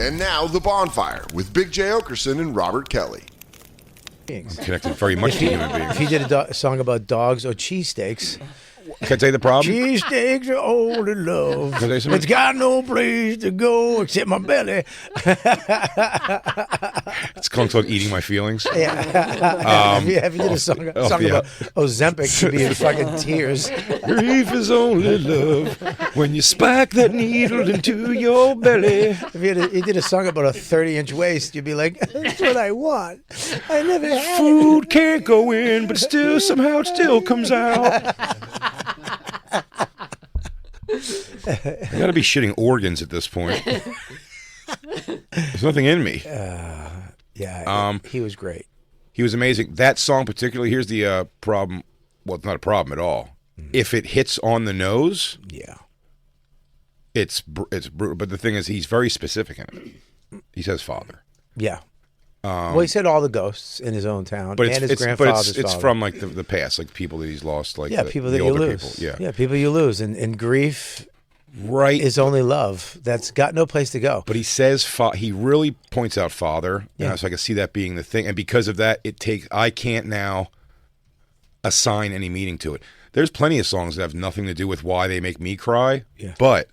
And now, The Bonfire with Big J. Okerson and Robert Kelly. I'm connected very much to human beings. If he did a song about dogs or cheesesteaks. Can I tell you the problem? Cheesesteaks are only love. Can I tell you something? It's got no place to go except my belly. It's called eating my feelings. Yeah. Have you did a song about Ozempic should be in fucking tears. Grief is only love when you spike that needle into your belly. If you did a song about a 30-inch waist, you'd be like, that's what I want. I never had Food can't go in, but still somehow it still comes out. I gotta be shitting organs at this point. There's nothing in me. He was great. He was amazing. That song particularly, here's the problem. Well, it's not a problem at all. If it hits on the nose, it's brutal. But the thing is, he's very specific in it. He says father. Yeah. Well, he said all the ghosts in his own town, but and his grandfather's it's father. from like the past, like people that he's lost, like people the that you older lose. people. People you lose, and grief. Right, is only love that's got no place to go. But he says he really points out father, so I can see that being the thing, and because of that, I can't now assign any meaning to it. There's plenty of songs that have nothing to do with why they make me cry, but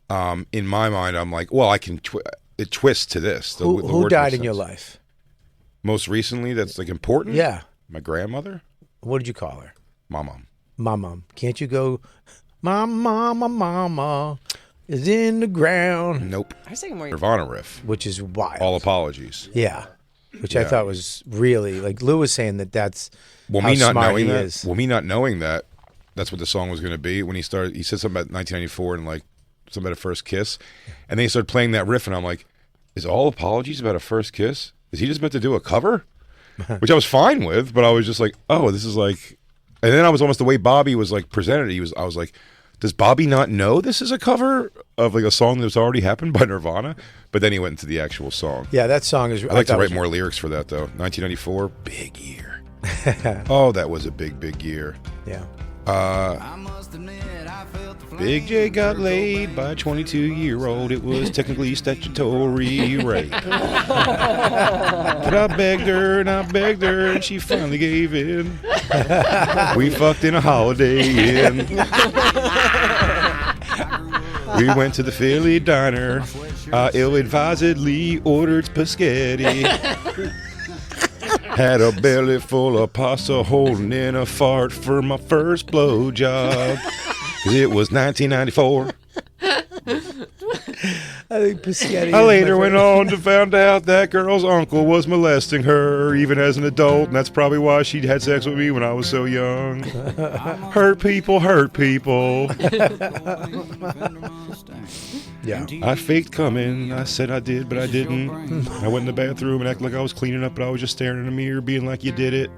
in my mind, I'm like, well, I can. It twists to this. Who died in your life? Most recently, that's like important. Yeah, my grandmother. What did you call her? My mom. My mom. Can't you go? My mama is in the ground. Nope. I was thinking more Nirvana riff, which is wild. All apologies. Yeah, which I thought was really like Lou was saying that's how me not smart knowing he that. is. Well, me not knowing that, that's what the song was going to be. When he started, he said something about 1994 and like something about a first kiss, and then he started playing that riff, and I'm like, is All Apologies about a first kiss? Is he just meant to do a cover? Which I was fine with, but I was just like, oh, this is like, and then I was almost the way Bobby was like presented. I was like, does Bobby not know this is a cover of like a song that's already happened by Nirvana? But then he went into the actual song. Yeah, that song is. I'd like to write more lyrics for that though. 1994, big year. Oh, that was a big year. Yeah. Big J got laid by a 22-year-old. It was technically statutory rape. But I begged her, and she finally gave in. We fucked in a Holiday Inn. We went to the Philly diner. I ill-advisedly ordered spaghetti. Had a belly full of pasta holding in a fart for my first blowjob. It was 1994. I think Piscetti. I later went on to find out that girl's uncle was molesting her even as an adult, and that's probably why she had sex with me when I was so young. Hurt people. Yeah. I faked coming. I said I did, but I didn't. I went in the bathroom and acted like I was cleaning up, but I was just staring in the mirror, being like, "You did it."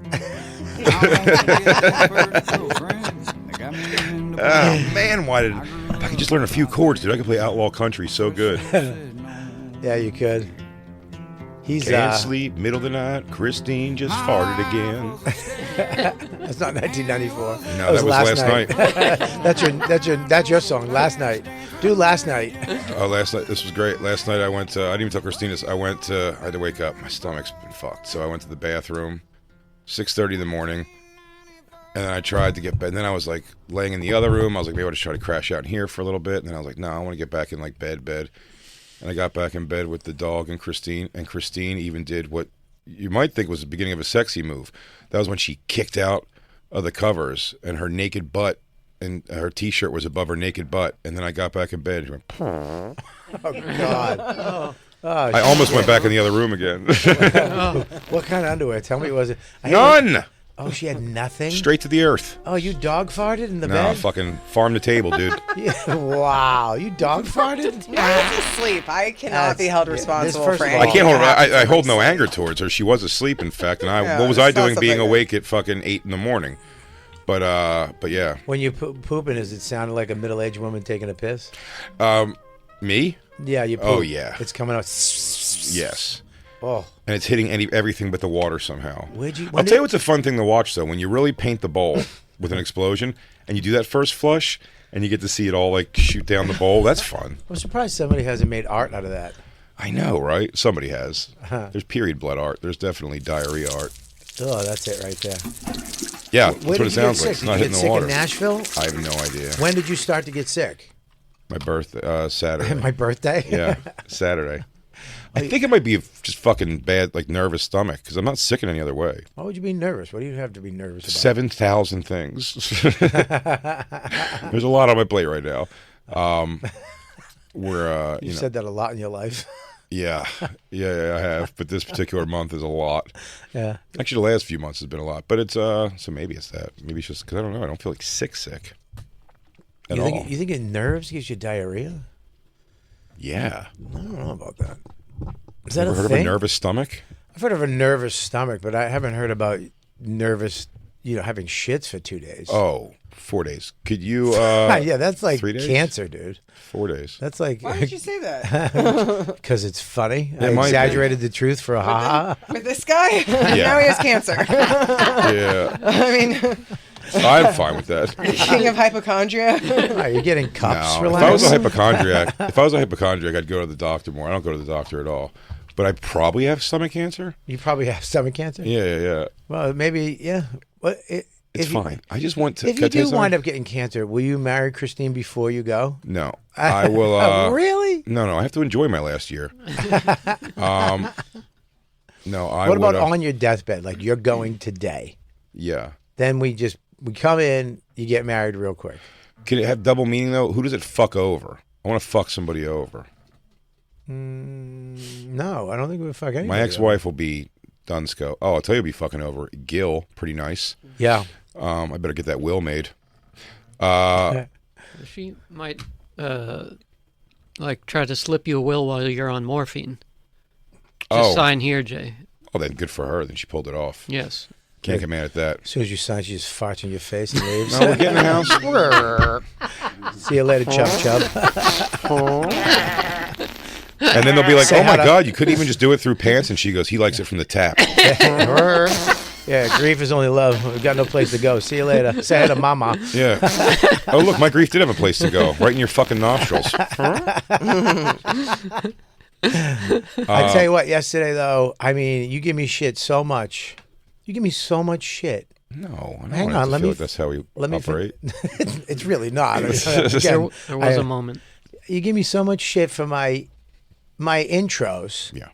Oh man, if I could just learn a few chords, dude, I could play Outlaw Country so good. Yeah, you could. He's Can't sleep, middle of the night, Christine just farted again. That's not 1994. No, that was last night. That's your song, Last Night. Do Last Night. Oh, last night, this was great. Last night I went to, I didn't even tell Christine this, I had to wake up, my stomach's been fucked, so I went to the bathroom, 6:30 in the morning, and then I tried to get bed, and then I was like laying in the other room, I was like, maybe I'll just try to crash out in here for a little bit, and then I was like, no, I want to get back in like bed, and I got back in bed with the dog and Christine even did what you might think was the beginning of a sexy move. That was when she kicked out of the covers, and her naked butt, and her t-shirt was above her naked butt, and then I got back in bed, and she went, oh, God. I almost went back in the other room again. What kind of underwear? Tell me, was it? None! Oh, she had nothing? Straight to the earth. Oh, you dog farted in the No, bed? fucking farm to table, dude. Yeah, wow, you dog farted? I was asleep. I cannot be held responsible for anything. I can't hold. I hold no anger towards her. She was asleep, in fact, and what was I doing being awake at fucking 8 in the morning? But yeah. When you pooping, does it sound like a middle-aged woman taking a piss? Me? Yeah, you poop. Oh yeah. It's coming out. Yes. Oh. And it's hitting everything but the water somehow. I'll tell you what's a fun thing to watch though, when you really paint the bowl with an explosion and you do that first flush and you get to see it all like shoot down the bowl. That's fun. I'm surprised somebody hasn't made art out of that. I know, right? Somebody has. There's period blood art. There's definitely diarrhea art. Oh, that's it right there. Yeah, that's what it sounds like. Sick? It's Did not you hitting get the sick water. in Nashville? I have no idea. When did you start to get sick? My birthday, Saturday. My birthday? Yeah, Saturday. I think it might be just fucking bad, like nervous stomach, because I'm not sick in any other way. Why would you be nervous? What do you have to be nervous about? 7,000 things. There's a lot on my plate right now. You said that a lot in your life. Yeah, I have. But this particular month is a lot. Yeah. Actually, the last few months has been a lot. But it's so maybe it's that. Maybe it's just because I don't know. I don't feel like sick at all. You think it nerves gives you diarrhea? Yeah. I don't know about that. Is that Ever heard thing? of a nervous stomach? I've heard of a nervous stomach, but I haven't heard about nervous, having shits for 2 days. Oh, 4 days. Could you? Yeah, that's like 3 days? cancer, dude. 4 days. That's like. Why did you say that? Because it's funny. It I might be. exaggerated the truth for a ha-ha. With this guy? Now he has cancer. Yeah. I mean, I'm fine with that. king of hypochondria. Are you getting cups? No, Relax. if I was a hypochondriac, I'd go to the doctor more. I don't go to the doctor at all. But I probably have stomach cancer. You probably have stomach cancer? Yeah. Well, maybe, yeah. Well, It's fine. I just want to. If you do wind up getting cancer, will you marry Christine before you go? No, I will. Really? No. I have to enjoy my last year. No, I. What about on your deathbed? Like you're going today. Yeah. Then we come in. You get married real quick. Can it have double meaning though? Who does it fuck over? I want to fuck somebody over. No, I don't think we would fuck anybody. My ex-wife will be Dunsko. Oh, I'll tell you, be fucking over Gil. Pretty nice. Yeah. I better get that will made. She might try to slip you a will while you're on morphine. Just sign here, Jay. Oh, then good for her. Then she pulled it off. Yes. Can't get mad at that. As soon as you sign, she just farts in your face and leaves. No, we're getting the house. See you later, Chub. And then they'll be like, Say "Oh my hi to- God, you couldn't even just do it through pants." And she goes, "He likes it from the tap." Yeah, grief is only love. We've got no place to go. See you later. Say hi to mama. Yeah. Oh look, my grief did have a place to go, right in your fucking nostrils. I tell you what, yesterday though, I mean, you give me shit so much. You give me so much shit. No, I don't Hang want on, to let feel me- like that's how we let me operate. It's really not. There Again, was a moment. you give me so much shit for my intros. Yeah.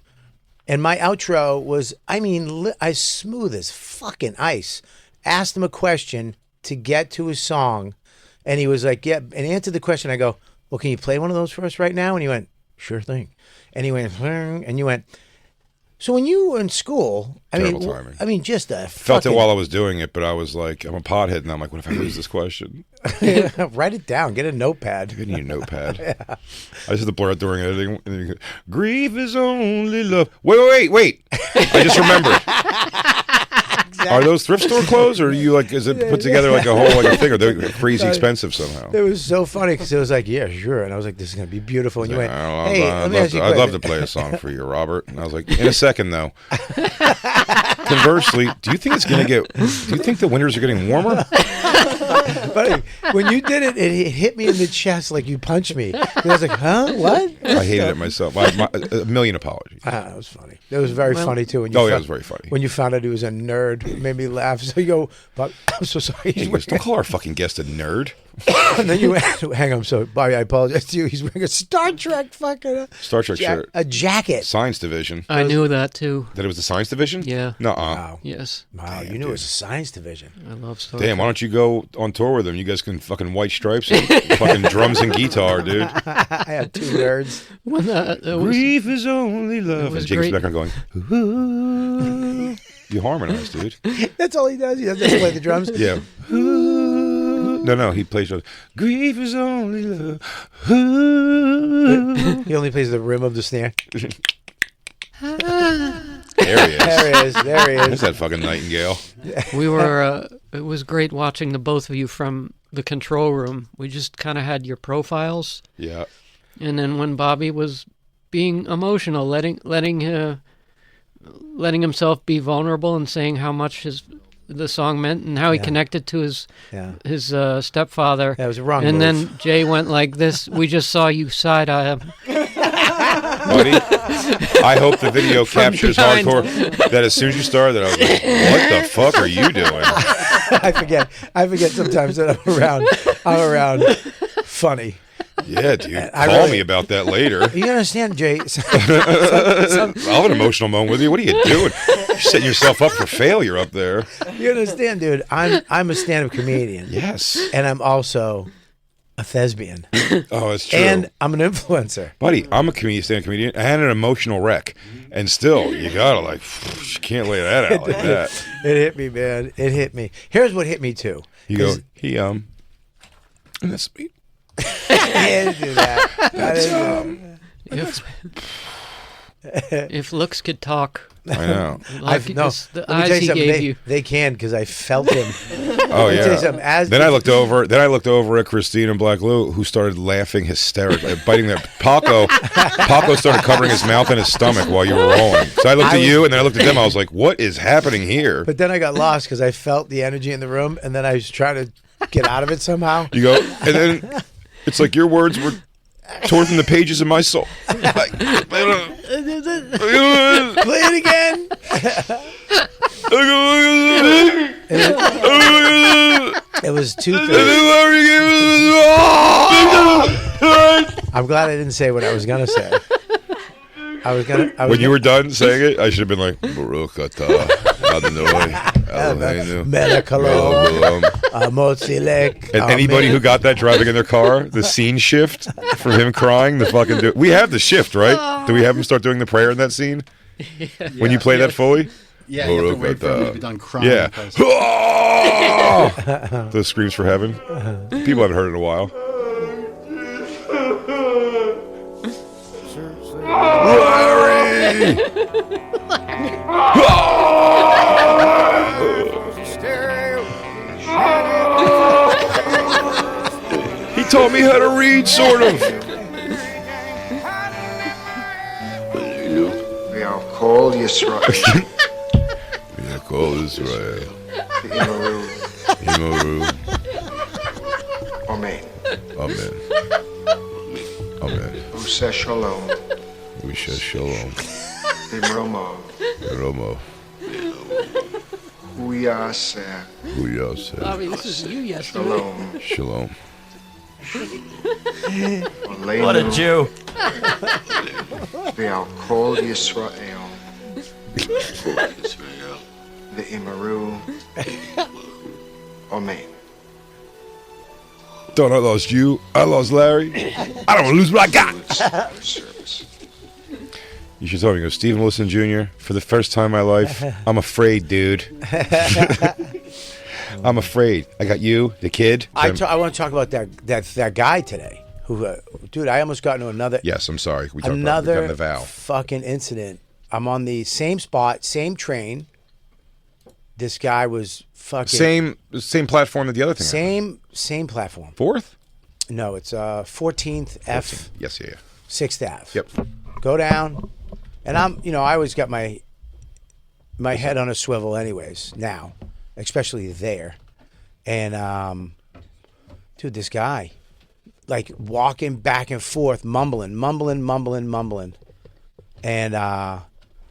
And my outro was, I mean, as smooth as fucking ice. Asked him a question to get to his song, and he was like, yeah, and answered the question. I go, well, can you play one of those for us right now? And he went, sure thing. And he went, and you went, so when you were in school, Terrible timing. I mean, just a Felt fucking, it while I was doing it, but I was like, I'm a pothead, and I'm like, what if I lose this question? write it down, get a notepad. I need a notepad. I just had to blur out during editing. And then you go, grief is only love. Wait. I just remembered. Are those thrift store clothes, or are you like? Is it put together like a whole like a thing, or they're crazy expensive somehow? It was so funny because it was like, yeah, sure. And I was like, this is going to be beautiful. And you went, hey, let me ask you a I'd love question. to play a song for you, Robert. And I was like, in a second, though. Conversely, do you think it's going to get? Do you think the winters are getting warmer? But when you did it, it hit me in the chest like you punched me. And I was like, huh? What? I hated it myself. A million apologies. It was funny. It was very funny, too. When it was very funny. When you found out he was a nerd, it made me laugh. So you go, Bob, I'm so sorry. He goes, don't call our fucking guest a nerd. And then you went, hang on, so Bobby, I apologize to you. He's wearing a Star Trek fucking Star Trek shirt. a jacket. Science division. I knew that too. That it was the science division? Yeah. Nuh-uh. Wow. Yes. Wow, you knew it was a science division. I love Star Damn, why Trek. don't you go on tour with them? You guys can fucking white stripes and fucking drums and guitar, dude. I had two nerds. When it was, Grief is only love. was And Jacob's great. back on going, ooh. You harmonize, dude. That's all he does. He doesn't play the drums. Yeah. Ooh. No, he plays grief is only love. Ooh. He only plays the rim of the snare. There he is. There he There's is. that fucking nightingale. we were. It was great watching the both of you from the control room. We just kind of had your profiles, Yeah. and then when Bobby was being emotional, letting himself be vulnerable and saying how much the song meant and how he connected to his stepfather. That was a wrong And move. then Jay went like this. We just saw you side eye him. Buddy, I hope the video captures behind. hardcore. That as soon as you started, I was like, "What the fuck are you doing?" I forget sometimes that I'm around funny. Yeah, dude. I Call really- me about that later. You understand, Jay? I'll have an emotional moment with you. What are you doing? You're setting yourself up for failure up there. You understand, dude? I'm a stand-up comedian. Yes. And I'm also a thespian. Oh, it's true. And I'm an influencer. Buddy, I'm a stand-up comedian and an emotional wreck. And still, you gotta you can't lay that out like that. It hit me, man. It hit me. Here's what hit me too. You go, and that's sweet. I didn't do that. I didn't do that. If looks could talk, I know. like No, it's the let me tell eyes you he something. gave you. They can because I felt him. Oh Let me tell you yeah. something. Then I looked over at Christine and Black Lou, who started laughing hysterically, biting their Paco started covering his mouth and his stomach while you were rolling. So I looked at you, and then I looked at them. I was like, "What is happening here?" But then I got lost because I felt the energy in the room, and then I was trying to get out of it somehow. You go, and then it's like your words were torn from the pages of my soul. Like, Play it again. It was 2:30. I'm glad I didn't say what I was gonna say. When you were done saying it, I should have been like, Baruch atah Adonai Eloheinu Melech Haolam. Motzilek. And anybody who got that driving in their car, the scene shift from him crying, we have the shift, right? Do we have him start doing the prayer in that scene? When you play that fully? Yeah, you have to wait for him to be done crying. Yeah. first. Those screams for heaven. People haven't heard it in a while. Larry! He taught me how to read, sort of. We are called Yisrael. We are called Israel. Imaru. Imaru. Amen. Amen. Amen. Use Shalom. We shall shalom. Imromo. Romo. Huyaseh. Huyaseh. Bobby, this is you yesterday. Shalom. Shalom. What a Jew. We are called Yisrael. The Imaru. Amen. Thought I lost you. I lost Larry. I don't want to lose what I got. Service. You should tell me, go, Stephen Wilson Jr., for the first time in my life, I'm afraid, dude. I'm afraid. I got you, the kid. I want to talk about that guy today. Who, dude, I almost got into another. Yes, I'm sorry. We talked about the vow. Fucking incident. I'm on the same spot, same train. This guy was fucking Same platform that the other thing. Same platform. Fourth? No, it's 14th F. Yes, yeah. 6th Ave. Yep. Go down, and I always got my head on a swivel, anyways. Now, especially there, and dude, this guy, like walking back and forth, mumbling, and I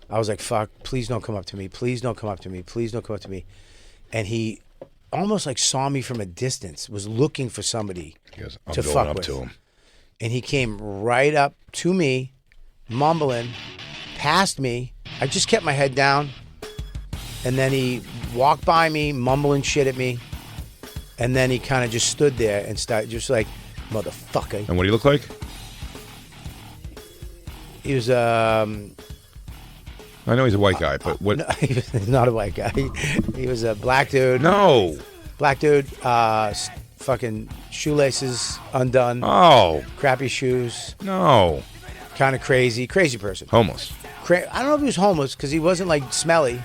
was like, "Fuck! Please don't come up to me! Please don't come up to me! Please don't come up to me!" And he almost like saw me from a distance, was looking for somebody He goes, I'm to going fuck up with. to him. And he came right up to me, mumbling, past me. I just kept my head down. And then he walked by me, mumbling shit at me. And then he kind of just stood there and started just like, motherfucker. And what do you look like? He was, I know he's a white guy, but what? no, he was not a white guy. He was a black dude. No. Black dude, fucking shoelaces undone, Oh, crappy shoes, no. kind of crazy person. Homeless. I don't know if he was homeless because he wasn't like smelly,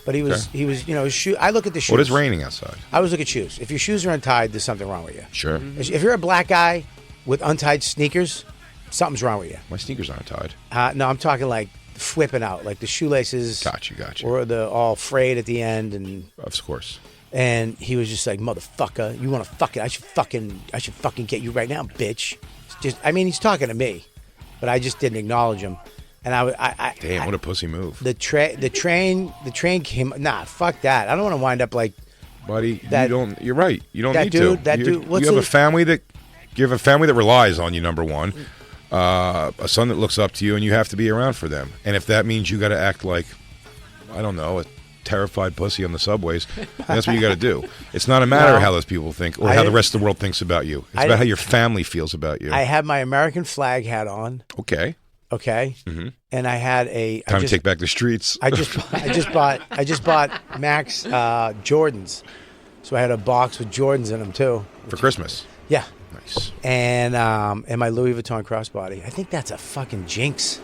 but he was. Okay. He was. You know, his shoe. I look at the shoes. What is raining outside? I always look at shoes. If your shoes are untied, there's something wrong with you. Sure. If you're a black guy with untied sneakers, something's wrong with you. My sneakers aren't tied. No, I'm talking like flipping out, like the shoelaces. Gotcha. Or the all frayed at the end, and Of course. he was just like, motherfucker, you want to fuck it? I should fucking get you right now, bitch. It's just, I mean, he's talking to me, but I just didn't acknowledge him. And Damn, what a pussy move. the train came. Nah, fuck that. I don't want to wind up like Buddy, that- you're right. You don't that need dude- to. that you, dude- what's you have his- a family that relies on you, number one. A son that looks up to you, and you have to be around for them. And if that means you got to act like, I don't know, a terrified pussy on the subways, that's what you got to do. It's not a matter No. of how those people think or I how the didn't- rest of the world thinks about you. It's I about how didn't- your family feels about you. I had my American flag hat on. Okay. Okay. Mm-hmm. And I had a Time to take back the streets. I just bought Max Jordans. So I had a box with Jordans in them too. For Christmas. Yeah. Nice. And my Louis Vuitton crossbody. I think that's a fucking jinx.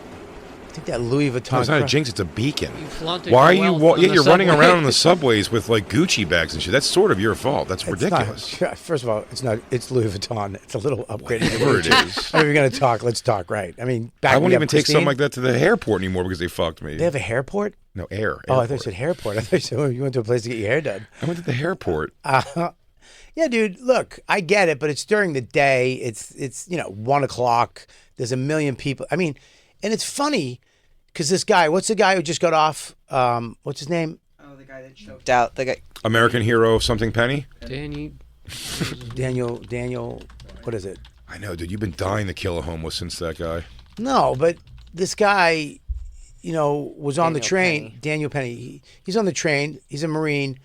I think that Louis Vuitton. No, it's not a jinx, it's a beacon. You flaunted Why are your you wealth on the you're running subway. around on the subways with like Gucci bags and shit. That's sort of your fault. That's It's ridiculous. not- first of all, it's not. It's Louis Vuitton. It's a little upgraded. Whatever it is. If you're gonna talk, let's talk right. I mean, back I when won't you even have take Christine, something like that to the airport anymore because they fucked me. They have a hairport. No, air. Oh, I airport. thought you said hairport. I thought you said you went to a place to get your hair done. I went to the airport. Yeah, dude. Look, I get it, but it's during the day. It's 1:00. There's a million people. I mean, and it's funny because this guy. What's the guy who just got off? What's his name? Oh, the guy that choked out. The guy. American hero of something penny? Danny, Daniel. What is it? I know, dude. You've been dying to kill a homeless since that guy. No, but this guy, was on the Daniel train. Penny. Daniel Penny. He's on the train. He's a Marine.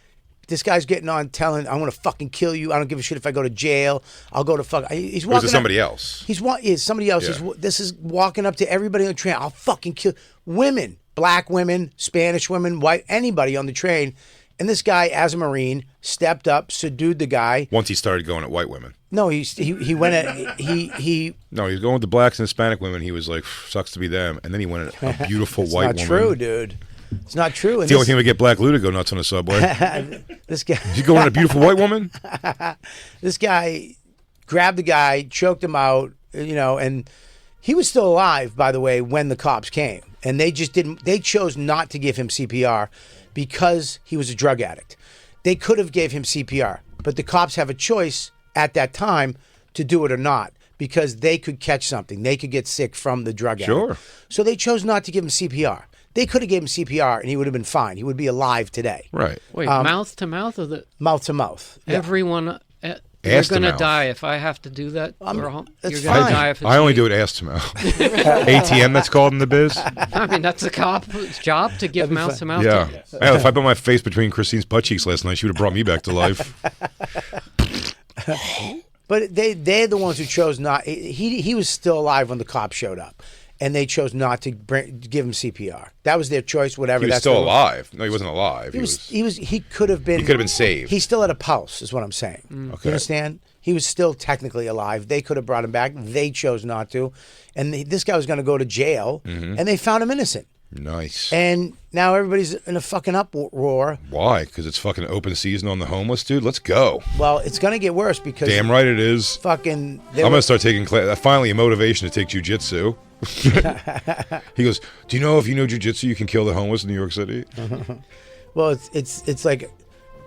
This guy's getting on, telling, "I'm gonna fucking kill you. I don't give a shit if I go to jail. I'll go to fuck." He's Or was walking. it somebody else? He's somebody else. Yeah. This is walking up to everybody on the train. I'll fucking kill women, black women, Spanish women, white, anybody on the train. And this guy, as a Marine, stepped up, subdued the guy. Once he started going at white women. No, he went at he. No, he was going with the blacks and Hispanic women. He was like, sucks to be them. And then he went at a beautiful It's white not woman. true, dude. It's not true. And It's the only thing we get Black Lou to go nuts on the subway. this guy. You going at a beautiful white woman? This guy grabbed the guy, choked him out, and he was still alive, by the way, when the cops came. And they just didn't, they chose not to give him CPR because he was a drug addict. They could have gave him CPR, but the cops have a choice at that time to do it or not because they could catch something. They could get sick from the drug addict. Sure. So they chose not to give him CPR. They could have gave him CPR and he would have been fine. He would be alive today. Right. wait, mouth to mouth, or the Mouth to mouth. Yeah. everyone? You're Ass to gonna mouth. die if I have to do that. that's You're gonna fine. die if it's I only me. do it ass to mouth. ATM, that's called in the biz. I mean, that's a cop's job to give mouth to mouth. Yeah. Hell, if I put my face between Christine's butt cheeks last night, she would have brought me back to life. But they're the ones who chose not. He was still alive when the cops showed up, and they chose not to give him CPR. That was their choice. Whatever. He was That's still their- alive. No, he wasn't alive. He could have been. He could have been saved. He still had a pulse, is what I'm saying. You Okay. understand? He was still technically alive. They could have brought him back. They chose not to, and this guy was going to go to jail, and they found him innocent. Nice. And now everybody's in a fucking uproar. Why? Because it's fucking open season on the homeless, dude? Let's go. Well, it's going to get worse because Damn right it is. fucking. I'm going to start taking finally a motivation to take jujitsu. He goes, do you know if you know jujitsu, you can kill the homeless in New York City? Well, it's like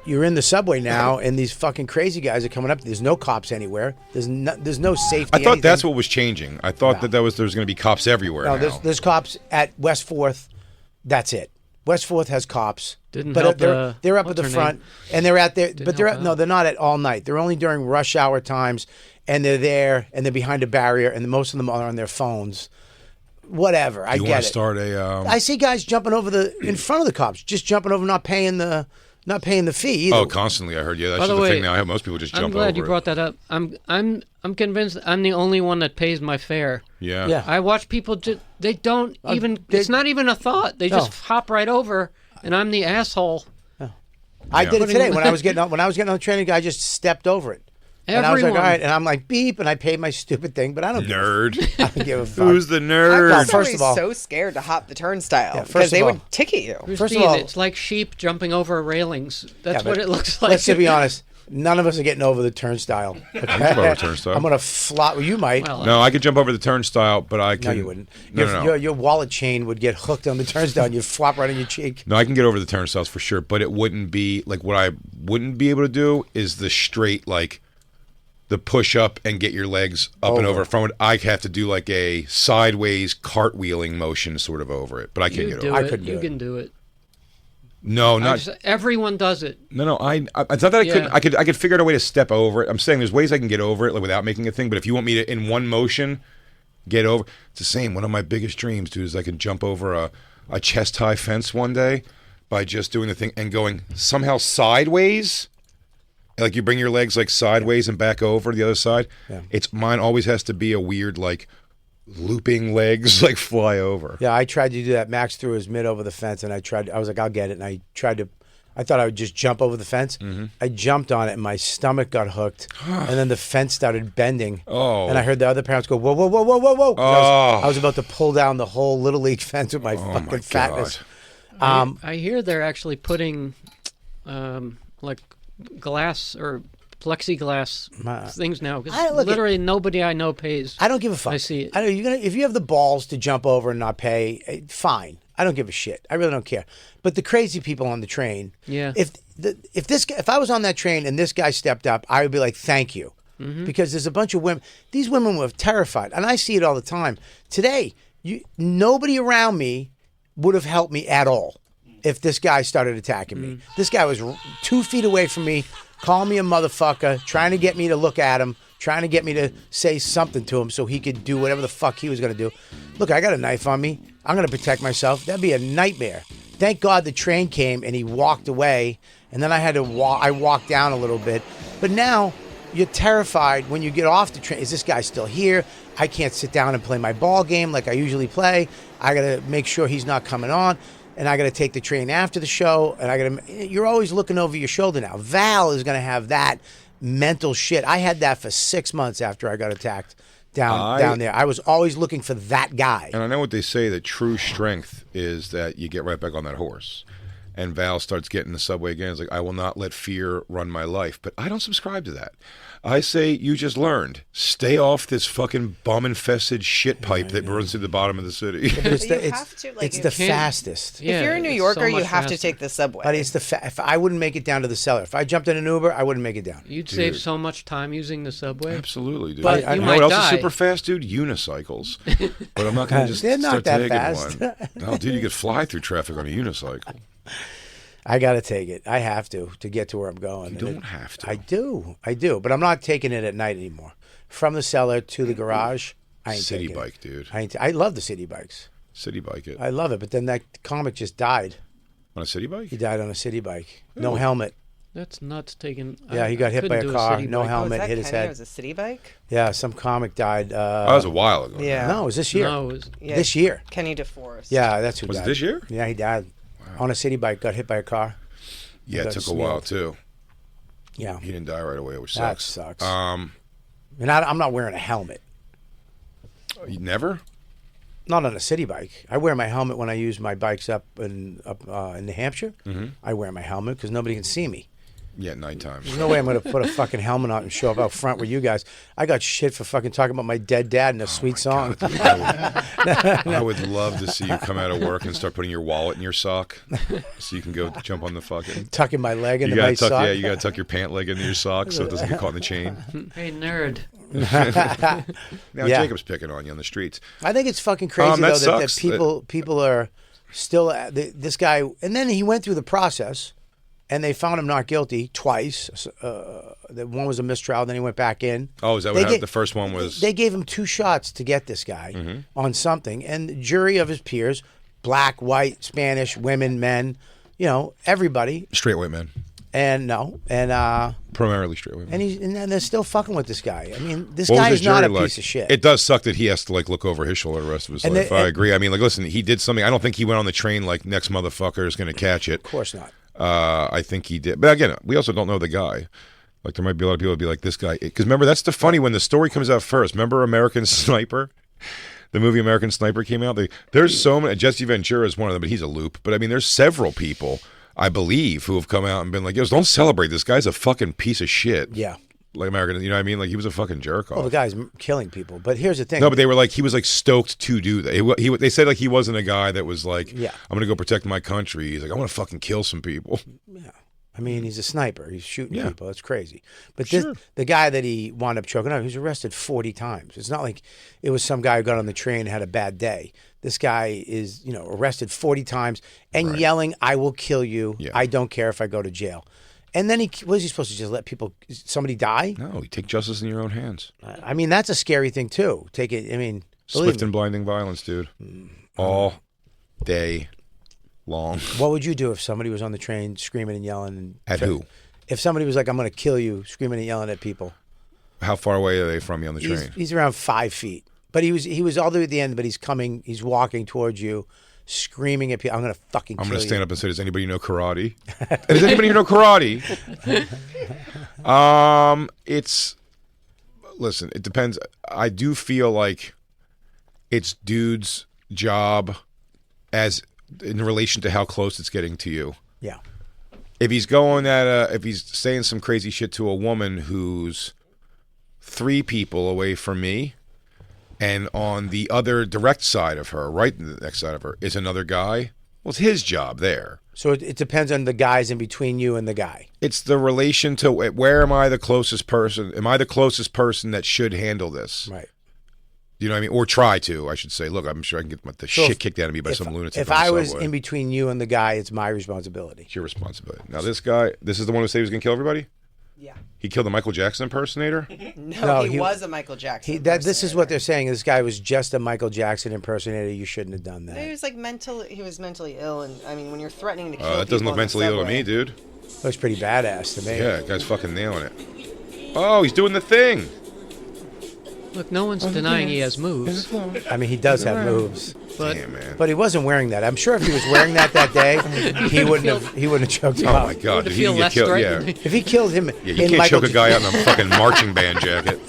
you're in the subway now, and these fucking crazy guys are coming up. There's no cops anywhere. There's no safety. I thought that's anything. what was changing. I thought that there was going to be cops everywhere No, now. there's cops at West Fourth. That's it. West Fourth has cops. Didn't but help they're up at what's the her front, name? and they're at there. But they're help no, out. they're not at all night. They're only during rush hour times, and they're there, and they're behind a barrier, and most of them are on their phones. Whatever, I you get want it. to start a... I see guys jumping over in front of the cops, just jumping over, not paying the fee either. Oh, constantly, I heard. Yeah, that's By just the the way, thing now. I have most people just I'm jump glad over you it. brought that up. I'm convinced I'm the only one that pays my fare. Yeah. Yeah. I watch people just they don't even. they- It's not even a thought. They just No. hop right over, and I'm the asshole. I Yeah. did it today when I was getting on. When I was getting on the train, the guy just stepped over it. And I was like, all Everyone. right. And I'm like, beep. And I paid my stupid thing, but I don't Nerd. I don't give a fuck. Who's the I'm nerd? First probably of all- so scared to hop the turnstile Yeah, first because of they all- would ticket you. First of Christine, all- it's like sheep jumping over railings. That's Yeah, what but it looks like. Let's be honest. None of us are getting over the turnstile. Okay? jump over the turnstile. I'm gonna flop. Well, you might. Well, No, I could jump over the turnstile, but I no, can... you wouldn't. No. Your wallet chain would get hooked on the turnstile, and you'd flop right on your cheek. No, I can get over the turnstiles for sure, but it wouldn't be... Like, what I wouldn't be able to do is the straight, like... the push up and get your legs up and over from it. I have to do like a sideways cartwheeling motion sort of over it, but I can't get over it. I couldn't do You it. can do it. No, not Everyone does it. no. It's not that I couldn't. I could figure out a way to step over it. I'm saying there's ways I can get over it like, without making a thing. But if you want me to in one motion get over, it's the same. One of my biggest dreams, dude, is I can jump over a chest high fence one day by just doing the thing and going somehow sideways. Like you bring your legs like sideways and back over the other side. Yeah. It's mine always has to be a weird like looping legs like fly over. Yeah, I tried to do that. Max threw his mid over the fence, and I was like, I'll get it. And I thought I would just jump over the fence. Mm-hmm. I jumped on it, and my stomach got hooked, and then the fence started bending. Oh. And I heard the other parents go, whoa, whoa, whoa, whoa, whoa, whoa. Oh. I was about to pull down the whole Little League fence with my fucking my fatness. I hear they're actually putting like glass or plexiglass things now because literally nobody I know pays. I don't give a fuck. I see it. If you have the balls to jump over and not pay, fine. I don't give a shit. I really don't care. But the crazy people on the train. Yeah. If I was on that train and this guy stepped up, I would be like, thank you, because there's a bunch of women. These women were terrified, and I see it all the time. Today, nobody around me would have helped me at all if this guy started attacking me. This guy was 2 feet away from me, calling me a motherfucker, trying to get me to look at him, trying to get me to say something to him so he could do whatever the fuck he was going to do. Look, I got a knife on me. I'm going to protect myself. That'd be a nightmare. Thank God the train came and he walked away, and then I had to I walked down a little bit. But now you're terrified when you get off the train. Is this guy still here? I can't sit down and play my ball game like I usually play. I got to make sure he's not coming on. And I got to take the train after the show, and you're always looking over your shoulder now. Val is going to have that mental shit. I had that for 6 months after I got attacked down there. I was always looking for that guy. And I know what they say, that true strength is that you get right back on that horse. And Val starts getting the subway again. It's like, I will not let fear run my life. But I don't subscribe to that. I say, you just learned. Stay off this fucking bum-infested shit pipe that runs through the bottom of the city. It's It's the fastest. Yeah, if you're a New it's Yorker, so you much have to faster. take the subway. But it's if I wouldn't make it down to the cellar. If I jumped in an Uber, I wouldn't make it down. You'd save so much time using the subway. Absolutely, dude. But you you know might what else die. is super fast, dude? Unicycles. But I'm not going to just They're not start that taking fast. one. No, dude, you could fly through traffic on a unicycle. I got to take it. I have to get to where I'm going. You don't have to. I do. But I'm not taking it at night anymore. From the cellar to the garage, I ain't City taking bike, it. dude. I love the city bikes. City bike it. I love it. But then that comic just died. On a city bike? He died on a city bike. No helmet. That's nuts. Taking. Yeah, he got hit by couldn't a do car. city No bike. helmet. was that Hit his Kenny? It head. was a city bike. Yeah, some comic died. That was a while ago. Yeah. No, it was this year. No, it was, Yeah. This year. Kenny DeForest. Yeah, that's who Was it died. this year? Yeah, he died on a city bike. Got hit by a car. Yeah, it Got took a while, smeared. too. Yeah, He didn't die right away, which that sucks. sucks. And I'm not wearing a helmet. You never? Not on a city bike. I wear my helmet when I use my bikes up in New Hampshire. Mm-hmm. I wear my helmet because nobody can see me. Yeah, nighttime. There's no way I'm going to put a fucking helmet on and show up out front with you guys. I got shit for fucking talking about my dead dad in a sweet song. I would love to see you come out of work and start putting your wallet in your sock so you can go jump on the fucking... Tucking my leg into You my gotta tuck, sock. yeah, you gotta tuck your pant leg into your sock so it doesn't get caught in the chain. hey, nerd. Now Yeah. Jacob's picking on you on the streets. I think it's fucking crazy That though that sucks. people are still this guy, and then he went through the process, and they found him not guilty twice. One was a mistrial, then he went back in. Oh, is that They what happened? get- The first one was... They gave him 2 shots to get this guy Mm-hmm. on something, and the jury of his peers, black, white, Spanish, women, men, everybody, Straight white man. and Primarily straight white man. and then they're still fucking with this guy. I mean, this What was guy the is not jury a like? piece of shit. It does suck that he has to look over his shoulder the rest of his And life. they- I and- agree. I mean, listen, he did something. I don't think he went on the train like next motherfucker is going to catch it. Of course not. I think he did. But again, we also don't know the guy. Like, there might be a lot of people that be like, this guy. Because remember, that's the funny when the story comes out first. Remember American Sniper? The movie American Sniper came out. There's so many. Jesse Ventura is one of them, but he's a loop. But I mean, there's several people, I believe, who have come out and been like, yo, don't celebrate. This guy's a fucking piece of shit. Yeah. Like American, you know what I mean? Like, he was a fucking jerk off. Well, the guy's killing people. But here's the thing. No, but they were like, he was like stoked to do that. They said like he wasn't a guy that was like, Yeah. I'm going to go protect my country. He's like, I want to fucking kill some people. Yeah. I mean, he's a sniper. He's shooting Yeah. people. That's crazy. But Sure. the guy that he wound up choking out, he was arrested 40 times. It's not like it was some guy who got on the train and had a bad day. This guy is, arrested 40 times and yelling, "I will kill you. Yeah. I don't care if I go to jail." And then was he supposed to just let somebody die? No, you take justice in your own hands. I mean, that's a scary thing too. Take it. I mean, believe Swift me. and blinding violence, dude. All day long. What would you do if somebody was on the train screaming and yelling? At who? If somebody was like, "I'm going to kill you," screaming and yelling at people. How far away are they from you on the train? He's around 5 feet, but he was all the way at the end. But he's walking towards you, screaming at people. I'm going to fucking. I'm kill going to stand you. up and say, "Does anybody know karate? Does anybody know karate?" Listen. It depends. I do feel like it's dude's job, as in relation to how close it's getting to you. Yeah. If he's saying some crazy shit to a woman who's 3 people away from me, and on the other direct side of her, right in the next side of her, is another guy, well, it's his job there. So it depends on the guys in between you and the guy. It's the relation to where am I the closest person? Am I the closest person that should handle this? Right. You know what I mean? Or try to, I should say. Look, I'm sure I can get the shit kicked out of me by some lunatic. If on the I was subway. in between you and the guy, it's my responsibility. It's your responsibility. Now, this guy, this is the one who said he was going to kill everybody? Yeah. He killed the Michael Jackson impersonator? No, he was a Michael Jackson. This is what they're saying. This guy was just a Michael Jackson impersonator. You shouldn't have done that. He was like he was mentally ill, and I mean, when you're threatening to kill That doesn't people look on the mentally ill to subway- me, dude. Looks pretty badass to me. Yeah, that guy's fucking nailing it. Oh, he's doing the thing. Look, no one's denying he has moves. I mean, he does have moves, But Damn, man. but he wasn't wearing that. I'm sure if he was wearing that day, he wouldn't have choked him Oh out. my God! Would Did it he feel can get less killed? Yeah. threatening? If he killed him, Yeah, you in can't Michael choke a guy out in a fucking marching band jacket.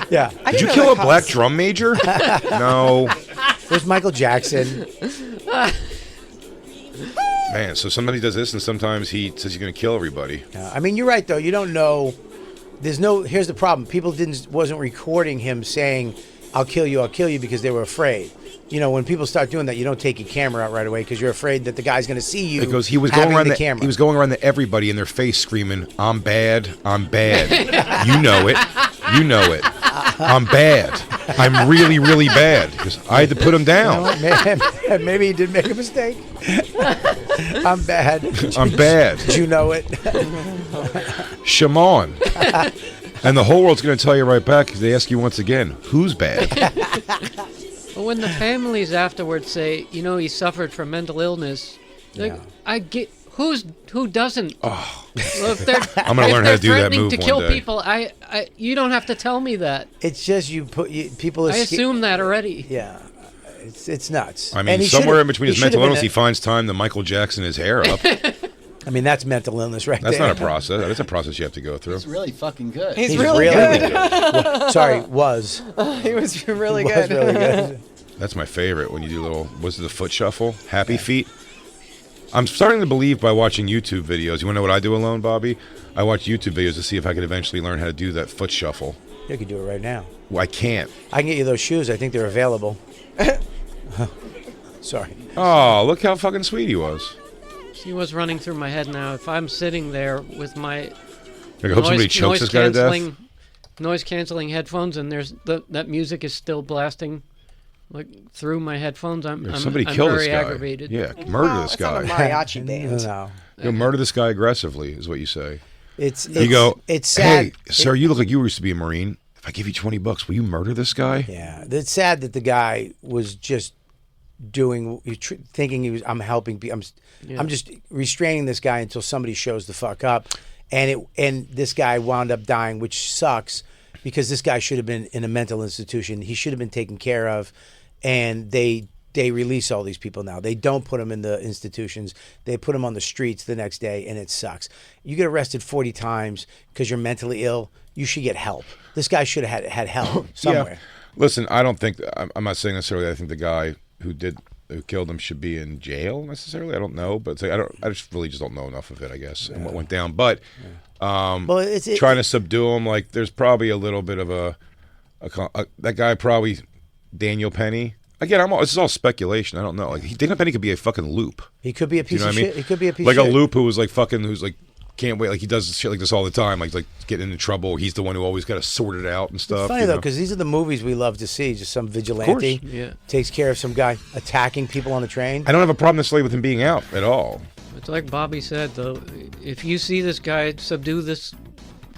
Yeah, I Did you didn't know kill a that black cops- drum major? No. it was Michael Jackson. Man, so somebody does this and sometimes he says he's going to kill everybody. I mean, you're right though. You don't know. Here's the problem. People wasn't recording him saying, I'll kill you," because they were afraid. When people start doing that, you don't take your camera out right away because you're afraid that the guy's going to see you. Because he was having going around the camera. He was going around to everybody in their face screaming, "I'm bad, I'm bad." You know it. You know it. I'm bad. I'm really, really bad. Because I had to put him down. Maybe he did make a mistake. I'm bad. I'm bad. Did you know it? Shimon. And the whole world's going to tell you right back because they ask you once again, who's bad? But when the families afterwards say, he suffered from mental illness, like, I get who doesn't. Oh. Well, if they're, I'm going to learn how to do that threatening move to one kill day. people. You don't have to tell me that. It's just people. I assume that already. Yeah, it's nuts. I And mean, he somewhere should've- in between he his mental should've illness, been he finds time to Michael Jackson his hair up. I mean, that's mental illness right That's there. not a process. That's a process you have to go through. It's really fucking good. He's He's really good. good. Sorry, was. He was really Was good. really good. That's my favorite when you do was it the foot shuffle? Happy feet? I'm starting to believe by watching YouTube videos. You want to know what I do alone, Bobby? I watch YouTube videos to see if I could eventually learn how to do that foot shuffle. You could do it right now. Well, I can't. I can get you those shoes. I think they're available. Sorry. Oh, look how fucking sweet he was. She was running through my head now. If I'm sitting there with my I hope somebody chokes this guy to death. noise canceling headphones, and there's that music is still blasting, like through my headphones. I'm Somebody I'm kill very this guy. aggravated. Yeah, murder Wow, this it's not a guy. mariachi band. No. You'll murder this guy aggressively, is what you say. It's You go, It's sad. hey, sir, you look like you used to be a Marine. If I give you $20, will you murder this guy? Yeah, it's sad that the guy was just thinking he was. I'm helping. I'm just restraining this guy until somebody shows the fuck up, and this guy wound up dying, which sucks because this guy should have been in a mental institution. He should have been taken care of, and they release all these people now. They don't put them in the institutions. They put them on the streets the next day, and it sucks. You get arrested 40 times because you're mentally ill. You should get help. This guy should have had help somewhere. Yeah. Listen, I don't think I'm not saying necessarily. I think the guy who killed him should be in jail necessarily. I don't know, but I just really don't know enough of it. I guess and what went down. But Well, trying to subdue him, like there's probably a little bit of that guy probably Daniel Penny. Again, this is all speculation. I don't know. Like Dana Penny could be a fucking loop. He could be a piece of shit. He could be a piece like of a shit. loop who's like can't wait. Like he does shit like this all the time. Like getting into trouble. He's the one who always got to sort it out and stuff. It's funny though, because these are the movies we love to see. Just some vigilante takes care of some guy attacking people on the train. I don't have a problem necessarily with him being out at all. It's like Bobby said though. If you see this guy subdue this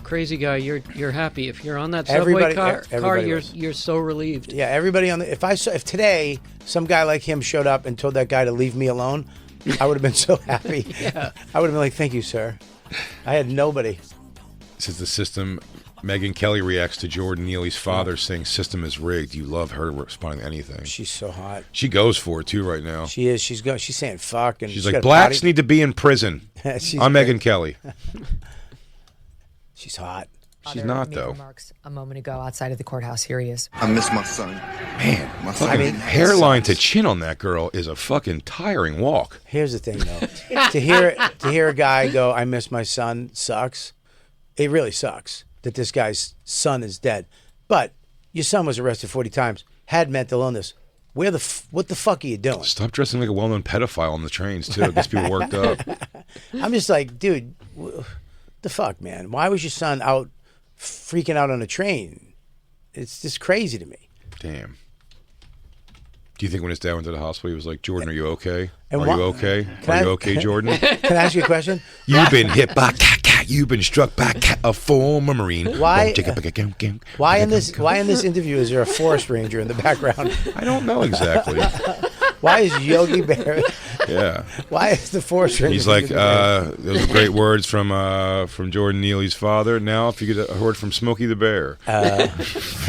crazy guy, you're happy. If you're on that subway car, you're so relieved. Yeah, everybody on the. If today some guy like him showed up and told that guy to leave me alone, I would have been so happy. Yeah. I would have been like, "Thank you, sir." I had nobody. Says the system. Megyn Kelly reacts to Jordan Neely's father saying system is rigged. You love her responding to anything. She's so hot. She goes for it too right now. She is. She's saying fuck. And she's like, blacks need to be in prison. I'm Megyn Kelly. She's hot. She's not though. Remarks a moment ago outside of the courthouse. Here he is. I miss my son. Man, My son. hairline to chin on that girl is a fucking tiring walk. Here's the thing though. to hear a guy go, "I miss my son," sucks. It really sucks that this guy's son is dead. But your son was arrested 40 times, had mental illness. What the fuck are you doing? Stop dressing like a well-known pedophile on the trains too. It gets people worked up. I'm just like, dude, the fuck, man? Why was your son out freaking out on a train? It's just crazy to me. Damn. Do you think when his dad went to the hospital, he was like, Jordan, are you okay? And Are you okay? Are you okay, Jordan? Can I ask you a question? You've been hit by cat. You've been struck by a former Marine. Why in this interview is there a forest ranger in the background? I don't know exactly. Why is Yogi Bear? Yeah. Why is the forest ranger? He's like, those are great words from Jordan Neely's father. Now, if you get a word from Smokey the Bear,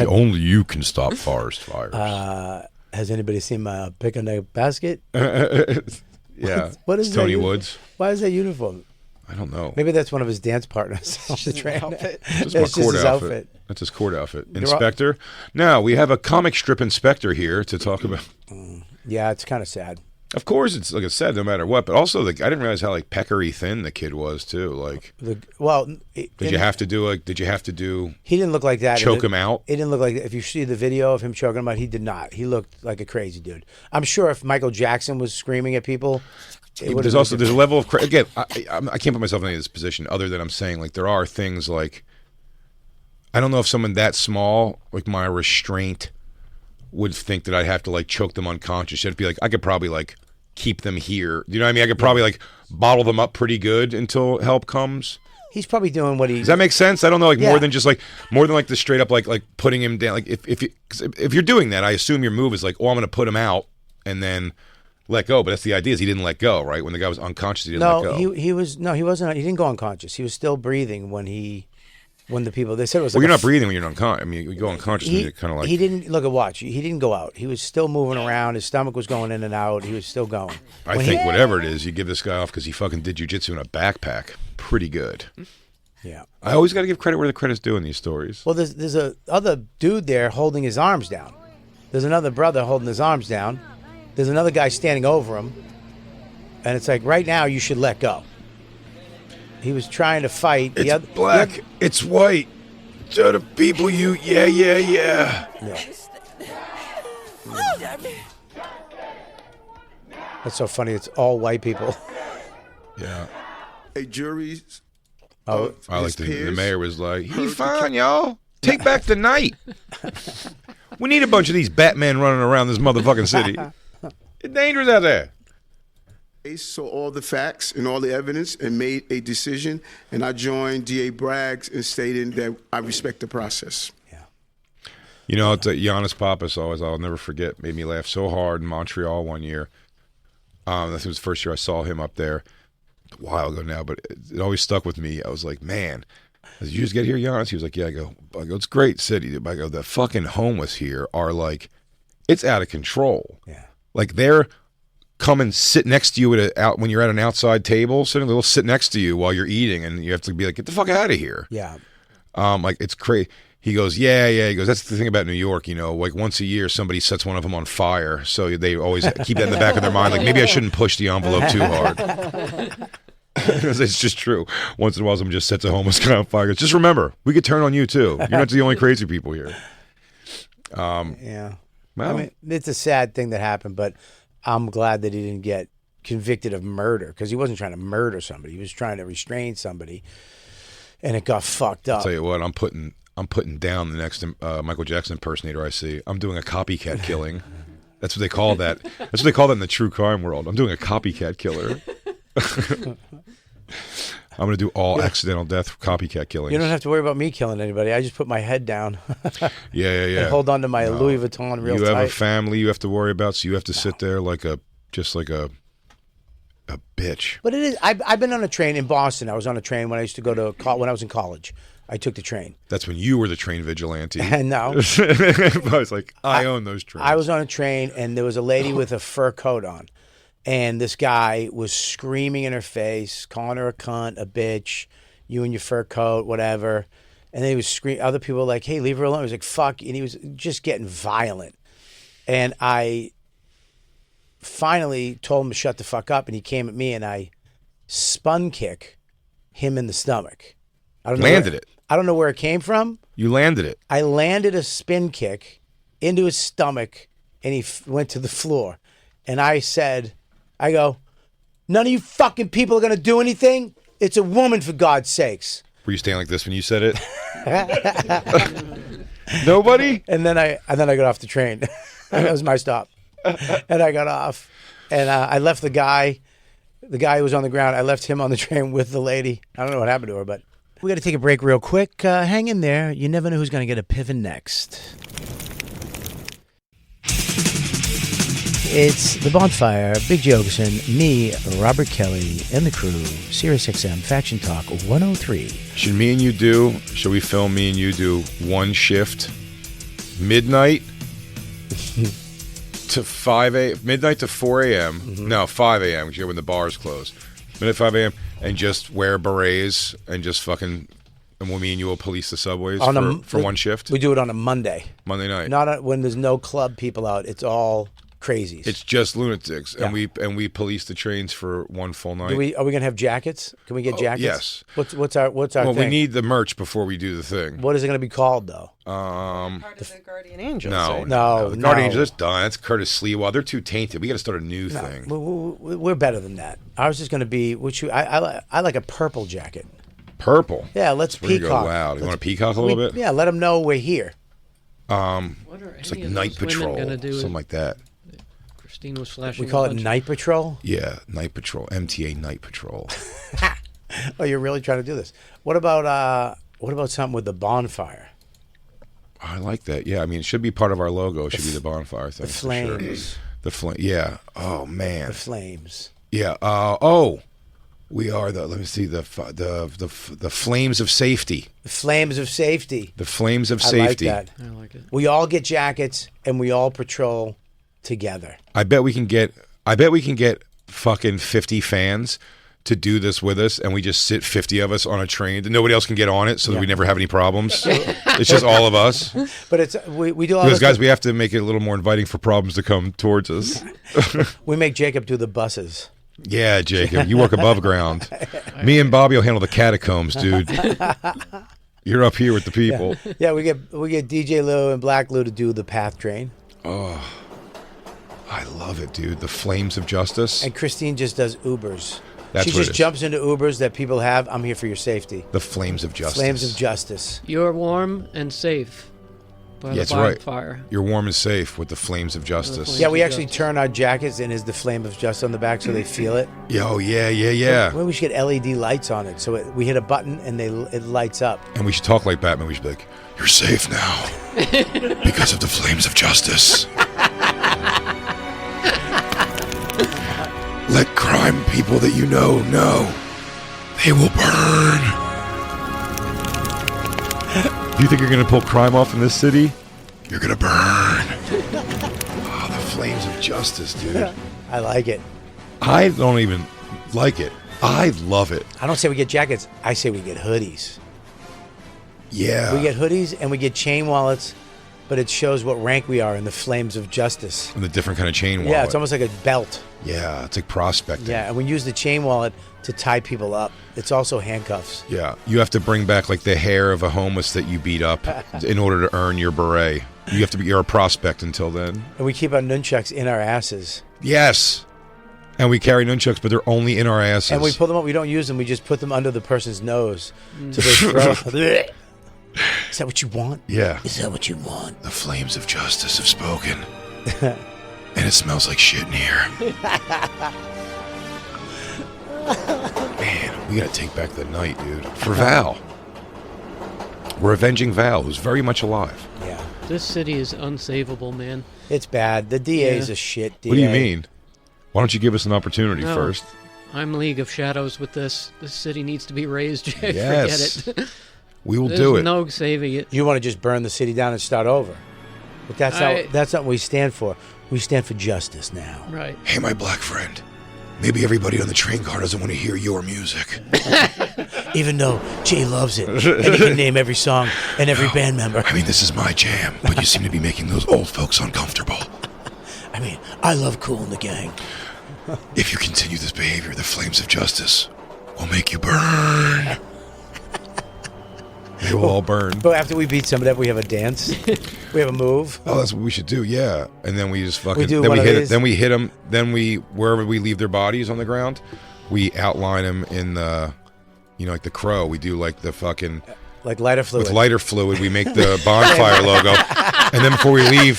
only you can stop forest fires. Has anybody seen my pick on the basket? Yeah. What is Tony that? Woods. Why is that uniform? I don't know. Maybe that's one of his dance partners on the train. That's It's just his outfit. That's his court outfit. Inspector. Now, we have a comic strip inspector here to talk about. Yeah, it's kind of sad. Of course, it's like I said, no matter what. But also, I didn't realize how like peckery thin the kid was too. Like, did you have to do? He didn't look like that. Choke him out. It didn't look like that. If you see the video of him choking him out, he did not. He looked like a crazy dude. I'm sure if Michael Jackson was screaming at people, there's a level of again. I can't put myself in any of this position other than I'm saying like there are things like I don't know if someone that small like my restraint would think that I'd have to like choke them unconscious. It'd be like I could probably like keep them here. You know what I mean? I could probably like bottle them up pretty good until help comes. He's probably doing what he. Does that make sense? I don't know. Like more than the straight up like putting him down. Like if you're doing that, I assume your move is like, oh, I'm going to put him out and then let go. But that's the idea is he didn't let go, right? When the guy was unconscious, he didn't let go. He wasn't. He didn't go unconscious. He was still breathing when the people, they said it was well, like you're not breathing when you're unconscious. I mean, you go unconscious and you kind of like. He didn't, look at watch. He didn't go out. He was still moving around. His stomach was going in and out. He was still going. I think whatever it is, you give this guy off because he fucking did jujitsu in a backpack. Pretty good. Yeah. I always got to give credit where the credit's due in these stories. Well, there's a other dude there holding his arms down. There's another brother holding his arms down. There's another guy standing over him. And it's like, right now, you should let go. He was trying to fight. It's black. It's white. To the people yeah. That's so funny. It's all white people. Yeah. A jury's. I like the mayor was like, he's fine, y'all. Take back the night. We need a bunch of these Batmen running around this motherfucking city. It's dangerous out there. They saw all the facts and all the evidence and made a decision, and I joined D.A. Braggs in stating that I respect the process. Yeah. You know, it's Giannis Papas always, I'll never forget, made me laugh so hard in Montreal one year. That was the first year I saw him up there. A while ago now, but it always stuck with me. I was like, man, did you just get here, Giannis? He was like, yeah. I go, it's a great city. I go, the fucking homeless here are like, it's out of control. Yeah. Like they're come and sit next to you when you're at an outside table, they'll sit next to you while you're eating, and you have to be like, get the fuck out of here. Yeah. Like it's crazy. He goes, yeah. He goes, that's the thing about New York, you know, like once a year somebody sets one of them on fire, so they always keep that in the back of their mind, like maybe I shouldn't push the envelope too hard. Because it's just true. Once in a while someone just sets a homeless guy on fire. Just remember, we could turn on you too. You're not the only crazy people here. Yeah. Well, I mean, it's a sad thing that happened, but I'm glad that he didn't get convicted of murder because he wasn't trying to murder somebody. He was trying to restrain somebody, and it got fucked up. I'll tell you what, I'm putting down the next Michael Jackson impersonator I see. I'm doing a copycat killing. That's what they call that. That's what they call that in the true crime world. I'm doing a copycat killer. I'm going to do all accidental death copycat killings. You don't have to worry about me killing anybody. I just put my head down. Yeah. And hold on to my Louis Vuitton real tight. You have a family you have to worry about, so you have to sit there like a bitch. But it is. I've been on a train in Boston. I was on a train when I used to go to when I was in college. I took the train. That's when you were the train vigilante. No. I was like, I own those trains. I was on a train, and there was a lady with a fur coat on. And this guy was screaming in her face, calling her a cunt, a bitch, you and your fur coat, whatever. And then he was screaming. Other people were like, hey, leave her alone. He was like, fuck. And he was just getting violent. And I finally told him to shut the fuck up. And he came at me, and I spun kick him in the stomach. I don't know where it came from. You landed it. I landed a spin kick into his stomach, and he went to the floor. And I said, none of you fucking people are going to do anything. It's a woman, for God's sakes. Were you standing like this when you said it? Nobody? And then I got off the train. That was my stop. And I got off. And I left the guy who was on the ground. I left him on the train with the lady. I don't know what happened to her, but we got to take a break real quick. Hang in there. You never know who's going to get a piven next. It's the Bonfire, Big J Ogerson, me, Robert Kelly, and the crew, SiriusXM Faction Talk 103. Should we film me and you do one shift, midnight to 5 a.m., midnight to 4 a.m., no, 5 a.m., because when the bars close, midnight 5 a.m., and just wear berets and just fucking, and me and you will police the subways for one shift? We do it on a Monday night. Not when there's no club people out. It's all crazies. It's just lunatics, Yeah. and we police the trains for one full night. Are we gonna have jackets? Can we get jackets? Yes. What's our Well, thing? we need the merch before we do the thing. What is it gonna be called though? Part of the Guardian Angels. No, No, the Guardian no. Angels, that's done. That's Curtis Sliwa. They're too tainted. We got to start a new thing. We're better than that. Ours is gonna be I like a purple jacket. Purple. Yeah, let's We're gonna peacock. go loud. You want to peacock a little bit? Yeah, let them know we're here. It's like Night Patrol, something like that. Christine was flashing. We call it Night Patrol. Yeah, Night Patrol. MTA Night Patrol. Oh, you're really trying to do this? What about something with the bonfire? I like that. Yeah, I mean, it should be part of our logo. It should be the bonfire thing. The for sure. flames. The flame. Yeah. Oh man. The flames. Yeah. We are the. Let me see the flames of safety. The flames of safety. The flames of safety. I like that. I like it. We all get jackets and we all patrol together. I bet we can get fucking 50 fans to do this with us, and we just sit 50 of us on a train that nobody else can get on it, so that we never have any problems. It's just all of us. But it's we do all Because this. guys, we have to make it a little more inviting for problems to come towards us. We make Jacob do the buses. Yeah, Jacob, you work above ground. Me and Bobby will handle the catacombs, dude. You're up here with the people. Yeah, we get DJ Lou and Black Lou to do the Path Train. Oh, I love it, dude. The flames of justice. And Christine just does Ubers. That's she what it just is. jumps into Ubers that people have. I'm here for your safety. The flames of justice. Flames of justice. You're warm and safe by Yeah, the that's right. bonfire. You're warm and safe with the flames of justice. flames. Yeah, we of actually justice. turn our jackets and is the flame of justice on the back so they feel it. Oh, yeah. Well, we should get LED lights on it so we hit a button and it lights up. And we should talk like Batman. We should be like, you're safe now because of the flames of justice. Let crime people that you know they will burn. Do you think you're going to pull crime off in this city? You're going to burn. Oh, the flames of justice, dude. I like it. I don't even like it. I love it. I don't say we get jackets. I say we get hoodies. Yeah. We get hoodies and we get chain wallets, but it shows what rank we are in the flames of justice. And the different kind of chain wallet. Yeah, it's almost like a belt. Yeah, it's like prospecting. Yeah, and we use the chain wallet to tie people up. It's also handcuffs. Yeah, you have to bring back like the hair of a homeless that you beat up in order to earn your beret. You're a prospect until then. And we keep our nunchucks in our asses. Yes. And we carry nunchucks, but they're only in our asses. And we pull them up. We don't use them. We just put them under the person's nose. So they throw. Is that what you want? Yeah. Is that what you want? The flames of justice have spoken. And it smells like shit in here. Man, we gotta take back the night, dude. For Val. We're avenging Val, who's very much alive. Yeah. This city is unsavable, man. It's bad. The DA's a shit DA. What do you mean? Why don't you give us an opportunity No. first? I'm League of Shadows with this. This city needs to be raised. Yes. Forget it. We will There's do it. no saving it. You want to just burn the city down and start over. But that's not what we stand for. We stand for justice now. Right. Hey, my black friend. Maybe everybody on the train car doesn't want to hear your music. Even though Jay loves it. And he can name every song and every band member. I mean, this is my jam, but you seem to be making those old folks uncomfortable. I mean, I love Kool and the Gang. If you continue this behavior, the flames of justice will make you burn. They will all burn. But after we beat somebody up, we have a dance. We have a move. Oh, that's what we should do. Yeah, and then we just fucking. We do then one we of hit these. it. Then we hit them. Then we wherever we leave their bodies on the ground, we outline them in the, like the crow. We do like the fucking. Like lighter fluid. With lighter fluid, we make the bonfire logo, and then before we leave,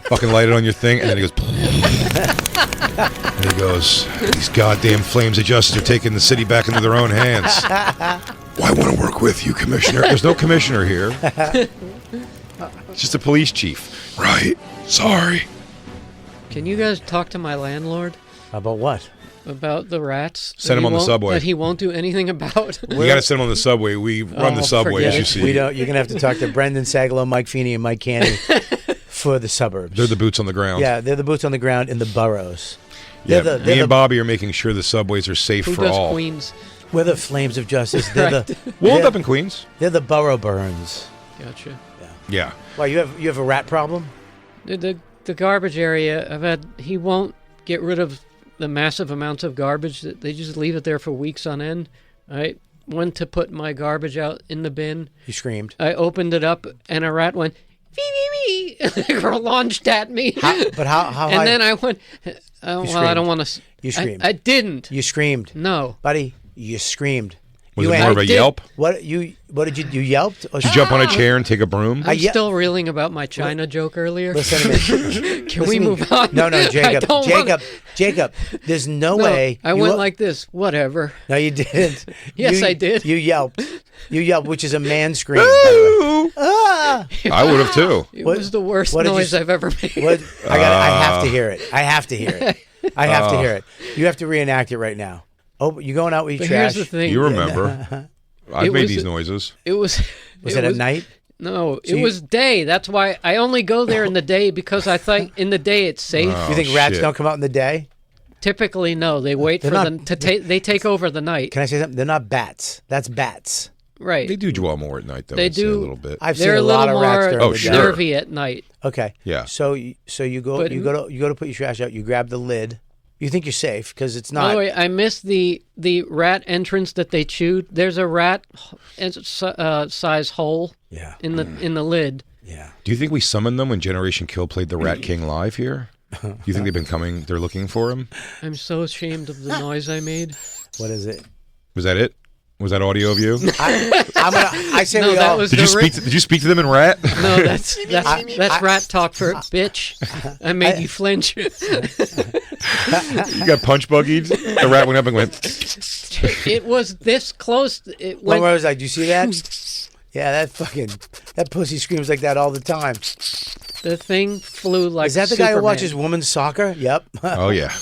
fucking light it on your thing, and then he goes. And he goes, these goddamn flames of justice are taking the city back into their own hands. Well, I want to work with you, Commissioner. There's no commissioner here. It's just a police chief. Right. Sorry. Can you guys talk to my landlord About what? about the rats? Send him on the subway. That he won't do anything about. You got to send them on the subway. We run the subway, forget as you it. see. We don't. You're gonna have to talk to Brendan Sagalow, Mike Feeney, and Mike Canny for the suburbs. They're the boots on the ground. Yeah, they're the boots on the ground in the boroughs. Yeah, They're me and Bobby are making sure the subways are safe Who for does all. Queens? We're the flames of justice. They're Right. We'll end they're- up in Queens. They're the borough burns. Gotcha. Yeah. Why you have a rat problem? The garbage area. He won't get rid of the massive amounts of garbage. They just leave it there for weeks on end. I went to put my garbage out in the bin. You screamed. I opened it up, and a rat went, "Wee wee wee," launched at me. How and high? then I went, well, I screamed. don't want to. You screamed. I didn't. You screamed. No. Buddy, you screamed. Was You it ain't- more of a I did. yelp? What did you yelped? Or Did you jump on a chair and take a broom? I'm ye- still reeling about my China joke earlier. Listen to me. Can we move on? No, Jacob. I don't wanna- Jacob. There's no No, way. I you went lo- like this. Whatever. No, you didn't. Yes, You- I did. You yelped. You yelped, which is a man scream. by the way. Ah! I would have too. It What- was the worst what did you noise s- I've ever made. What? I have to hear it. I have to hear it. I have to hear it. You have to reenact it right now. Oh, you going out with your But trash? here's the thing. You remember. I've It made was- these noises. It was. Was it at night? No, So it you- was day. That's why I only go there in the day because I think in the day it's safe. Oh, You think rats shit. don't come out in the day? Typically, no. They wait They're for not- them to take. They take over the night. Can I say something? They're not bats. That's bats. Right. They do dwell more at night, though. They I'd say do. a little bit. I've They're seen a a lot little of rats more during Oh, the sure. day. nervy at night. Okay. Yeah. So you go But- you go to put your trash out. You grab the lid. You think you're safe because it's not. Oh, wait, I missed the rat entrance that they chewed. There's a rat size hole Yeah. in the lid. Yeah. Do you think we summoned them when Generation Kill played the Rat King live here? Do you think they've been coming? They're looking for him? I'm so ashamed of the noise I made. What is it? Was that it? Was that audio of you? I say No, we that all. was Did you speak? Did you speak to them in Rat? No, that's rat talk for bitch. I made you flinch. You got punch buggied. The rat went up and went. It was this close. It When went. I was like, do you see that? Yeah, that pussy screams like that all the time. The thing flew like. Is that the guy who Superman. watches women's soccer? Yep. Oh yeah.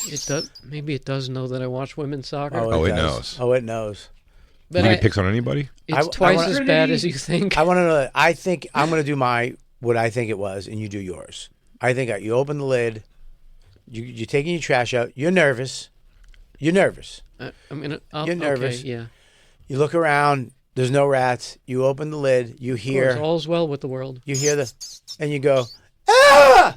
It does. Maybe it does know that I watch women's soccer. Oh, it does. knows. Oh, it knows. But Think it picks on anybody? it's I twice wanna- as bad as you think. I want to know. I think I'm going to do what I think it was, and you do yours. I think you open the lid. You're taking your trash out. You're nervous. You're nervous. I'm gonna. You're nervous. Okay, yeah. You look around. There's no rats. You open the lid. You Of course, hear. all's well with the world. You hear and you go, ah,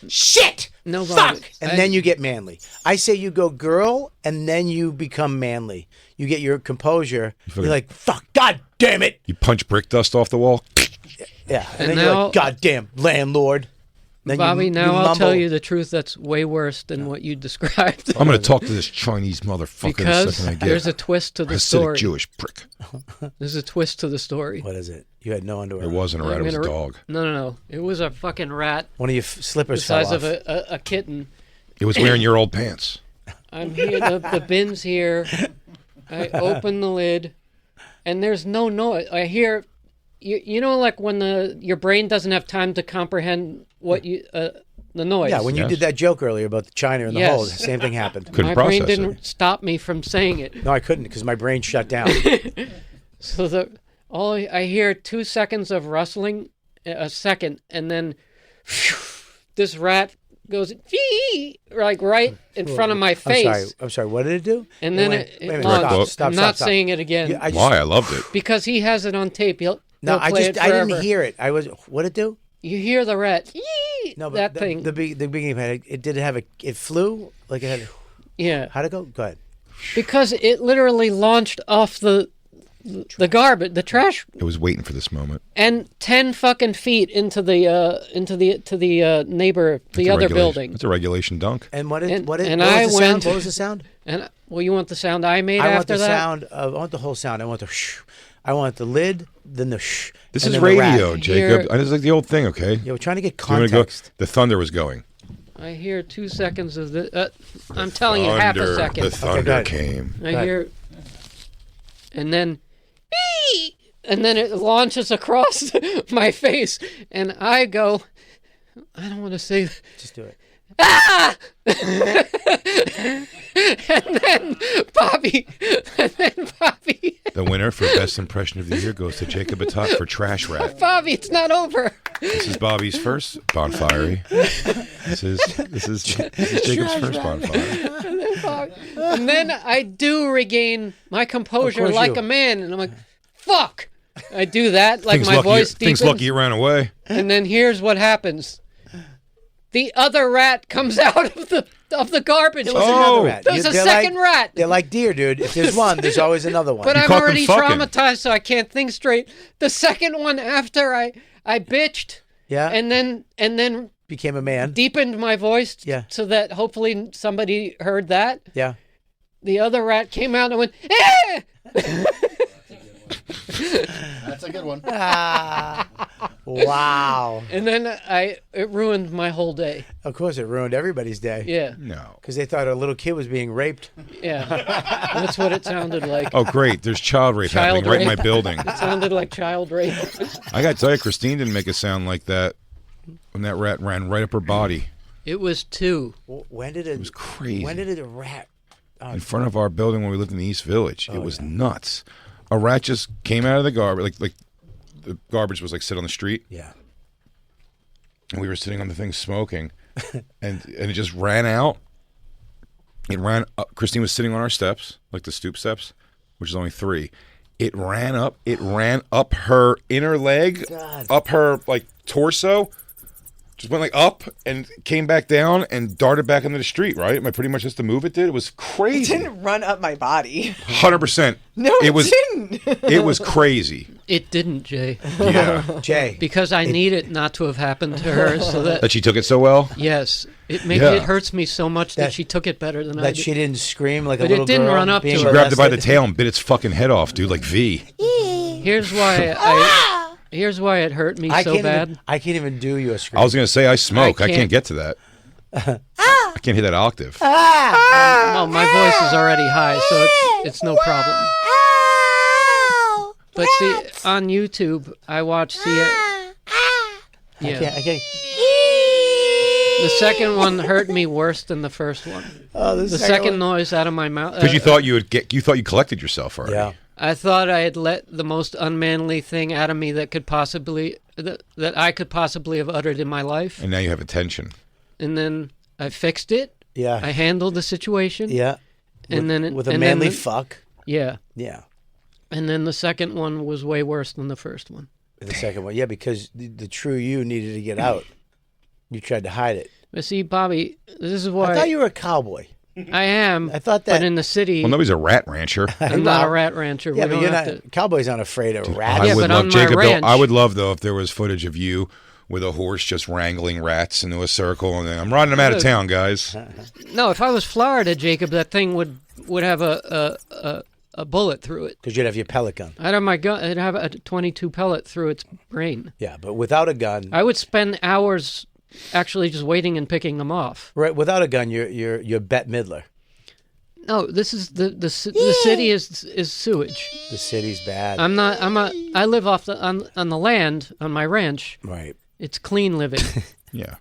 shit, No, fuck, and then you get manly. I say you go girl, and then you become manly. You get your composure. You're like, fuck, god damn it. You punch brick dust off the wall. Yeah, and then now, you're like, goddamn landlord. Then Bobby, now I'll mumble. tell you the truth that's way worse than what you described. I'm going to talk to this Chinese motherfucker the Because second I get there's a twist to the Hasidic story. Jewish prick. There's a twist to the story. What is it? You had no underwear. It wasn't a rat, it was a dog. No. It was a fucking rat One of your slippers the fell size off. of a kitten. It was wearing your old pants. I'm here, the bin's here. I open the lid, and there's no noise. I hear, you know, like when your brain doesn't have time to comprehend what the noise. Yeah, when you did that joke earlier about the China and the Yes. hole, the same thing happened. Couldn't my brain process didn't it. stop me from saying it. No, I couldn't because my brain shut down. So all I hear 2 seconds of rustling, a second, and then this rat goes like right in front of my face. I'm sorry. What did it do? And then wait a minute, launched. stop, I'm not stop. saying it again Yeah, Why? I loved it. because he has it on tape. He'll I play it forever. didn't hear it. What did it do? You hear the rat. No, but that thing. The beginning of it did have it flew like it had. Yeah, How'd it go? Go ahead. because it literally launched off the garbage, the trash, It was waiting for this moment. and 10 fucking feet into the neighbor, the other building. It's a regulation dunk. And what And was I the sound? went- What was the sound? And well, you want the sound I made I want after the that? sound of. I want the whole sound. I want the shh. I want the lid, then the shh. This and is then the rat. radio, Jacob. Here- It's like the old thing, okay? Yeah, we're trying to get Do you wanna go? context. The thunder was going. I hear 2 seconds of the. I'm telling you, half a Thunder, second. The thunder go ahead. came. I ahead. hear, and then, and then it launches across my face, and I go. I don't want to say. Just do it. Ah! and then Bobby. The winner for best impression of the year goes to Jacob Attack for Trash Rat. Bobby, it's not over. This is Bobby's first bonfire. This is Jacob's first bonfire. And then I do regain my composure course like you. a man, and I'm like, "Fuck!" I do that, like Things my lucky, voice things deepens. lucky you ran away. And then here's what happens: the other rat comes out of the garbage. There was Oh. another rat. There's a They're second like, rat. They're like deer, dude. If there's one, there's always another one. But You I'm caught them already fucking. traumatized, so I can't think straight. The second one after I bitched, yeah, and then became a man. deepened my voice, Yeah. so that hopefully somebody heard that. Yeah. The other rat came out and went, "Eh!" That's a good one. Wow. And then it ruined my whole day. Of course, it ruined everybody's day. Yeah, No. Because they thought a little kid was being raped. yeah. That's what it sounded like. Oh, great. There's child rape Child happening right in my rape. building. It sounded like child rape. I got to tell you, Christine didn't make a sound like that when that rat ran right up her body. It was 2. When did it was crazy. When did a rat? In front of our building when we lived in the East Village. It was nuts. A rat just came out of the garbage. Like the garbage was like sit on the street. Yeah. And we were sitting on the thing smoking. and it just ran out. It ran up. Christine was sitting on our steps, like the stoop steps, which is only 3. It ran up. It ran up her inner leg, up her like torso. Just went like up and came back down and darted back into the street, right? Pretty much just the move it did. It was It crazy. didn't run up my body. 100%. No, it didn't. It was crazy. It didn't, Jay. Yeah. Jay. Because I need it not to have happened to her, so that That she took it so well. yes, it Yeah. it hurts me so much that That- she took it better than I That did. she didn't scream like But a it little didn't girl run up being to She her. grabbed it by the molested. tail and bit its fucking head off, dude, like V. Here's why it hurt me so bad. I can't even do your scream. I was gonna say I smoke. I can't- can't get to that. I can't hit that octave. Well, my voice is already high, so it's no problem. But see, on YouTube, I watch I yeah. can't. The second one hurt me worse than the first one. Oh, The second noise out of my mouth. Because you thought you collected yourself already. Yeah. I thought I had let the most unmanly thing out of me that I could possibly have uttered in my life, And now you have attention. and then I fixed it. Yeah. I handled the situation. Yeah. And then with a and then manly the- fuck. Yeah. Yeah. And then the second one was way worse than the first one. The second one. Yeah, because the true you needed to get out. You tried to hide it. But see, Bobby, this is why I thought you were a cowboy. I am. I thought that. But in the city, Well, nobody's a rat rancher. I'm not a rat rancher. Yeah, We but don't you're have not. to. Cowboys aren't afraid of rats. Yeah, I would but love on my Jacob. ranch- I would love though if there was footage of you with a horse just wrangling rats into a circle, and then I'm riding them out of town, guys. No, if I was Florida, Jacob, that thing would have a bullet through it. Because you'd have your pellet gun. I'd have my gun. I'd have a 22 pellet through its brain. Yeah, but without a gun, I would spend hours actually just waiting and picking them off. right? Without a gun, you're Bette Midler. No, this is the city is sewage. The city's bad. I live off on the land on my ranch. Right. It's clean living. Yeah.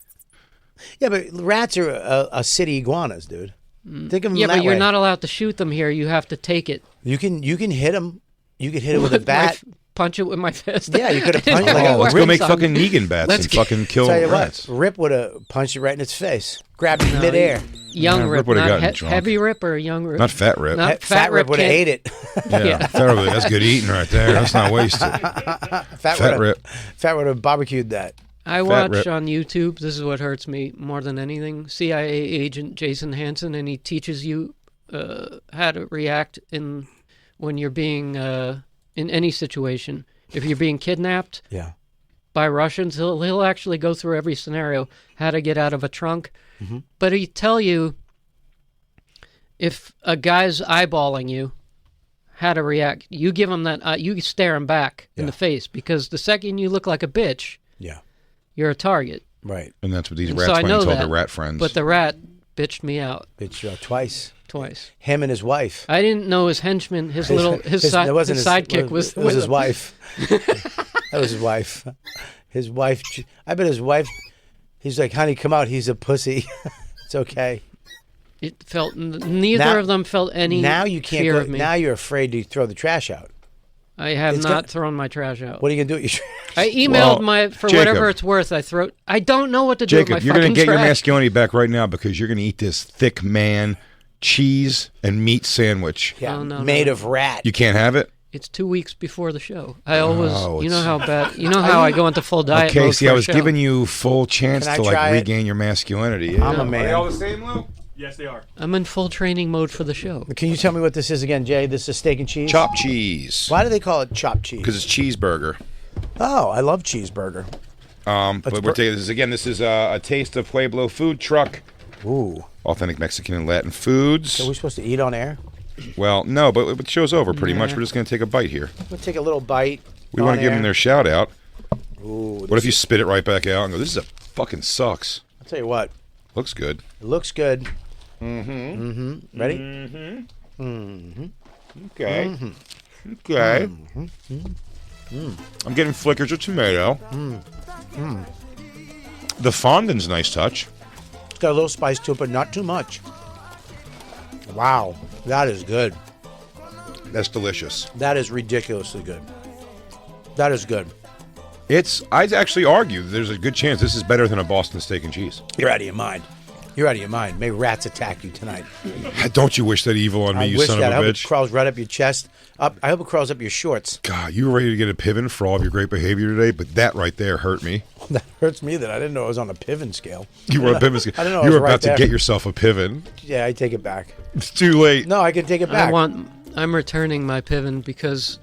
Yeah, but rats are a city iguanas, dude. Think of them Yeah, that but you're way. not allowed to shoot them here. You have to take it. You can hit them. You could hit it with a bat. Punch it with my fist. Yeah, you could have I didn't punched it like know a Let's where go make it's fucking on. Negan bats Let's and get- fucking kill Tell you rats. what, Rip would have punched it right in its face, grabbed it No, midair. Young Yeah, Rip, Rip would've not gotten drunk. heavy Rip or young Rip. Not fat Rip. Not Fat Rip would have kid. ate it. Yeah, Fat Rip, that's good eating right there. That's not wasted. Fat Rip. Fat would have barbecued that. I Fat watch Rip. on YouTube. This is what hurts me more than anything. CIA agent Jason Hansen, and he teaches you how to react when you're being in any situation. If you're being kidnapped Yeah. by Russians, he'll actually go through every scenario, how to get out of a trunk. Mm-hmm. But he tell you if a guy's eyeballing you, how to react. You give him that. You stare him back in Yeah. the face, because the second you look like a bitch, Yeah. you're a target. Right. And that's what these And rats so I finally know told that, their rat friends. But the rat bitched me out Bitch twice. twice. Him and his wife. I didn't know his henchman, his sidekick was It was his him. wife. That was his wife. His wife. I bet his wife. He's like, honey, come out. He's a pussy. It's okay. It felt neither Now- of them felt any Now you can't fear go. of me. Now you're afraid to throw the trash out. I have It's not got- thrown my trash out. What are you gonna do with your trash? I emailed Well, my for Jacob. whatever it's worth. I don't know what to do Jacob, with my you're going fucking to get your trash. masculinity back right now because you're going to eat this thick man cheese and meat sandwich. Yeah, No, no, made no. of rat. You can't have it? It's 2 weeks before the show. I always, Oh, you know it's- how bad, you know how I go into full diet Okay, mode see, for I a was show. giving you full chance Can I to like try it? regain your masculinity. I'm a man. the same, Lou? Yes, they are. I'm in full training mode for the show. Can you tell me what this is again, Jay? This is steak and cheese. Chopped cheese. Why do they call it chopped cheese? Because it's cheeseburger. Oh, I love cheeseburger. But we're taking this again. This is a taste of Pueblo food truck. Ooh. Authentic Mexican and Latin foods. So we're supposed to eat on air? Well, no, but the show's over pretty much. We're just going to take a bite here. We'll take a little bite. We want to give them their shout out. Ooh. What if you spit it right back out and go, this is a fucking sucks? I'll tell you what. Looks good. It looks good. Mm-hmm. Ready? Okay. Okay. I'm getting flickers of tomato. The fondant's a nice touch. It's got a little spice to it, but not too much. Wow. That is good. That's delicious. That is ridiculously good. That is good. I'd actually argue there's a good chance this is better than a Boston steak and cheese. You're out of your mind. You're out of your mind. May rats attack you tonight. Don't you wish that evil on me, I you wish son that. I of a hope it bitch? crawls right up your chest. I hope it crawls up your shorts. God, you were ready to get a pivot for all of your great behavior today, but that right there hurt me. That hurts me that I didn't know it was on a pivot scale. You were a pivot. I didn't know it You was were right about there. to get yourself a pivot. Yeah, I take it back. It's too late. No, I can take it back. I'm returning my Piven because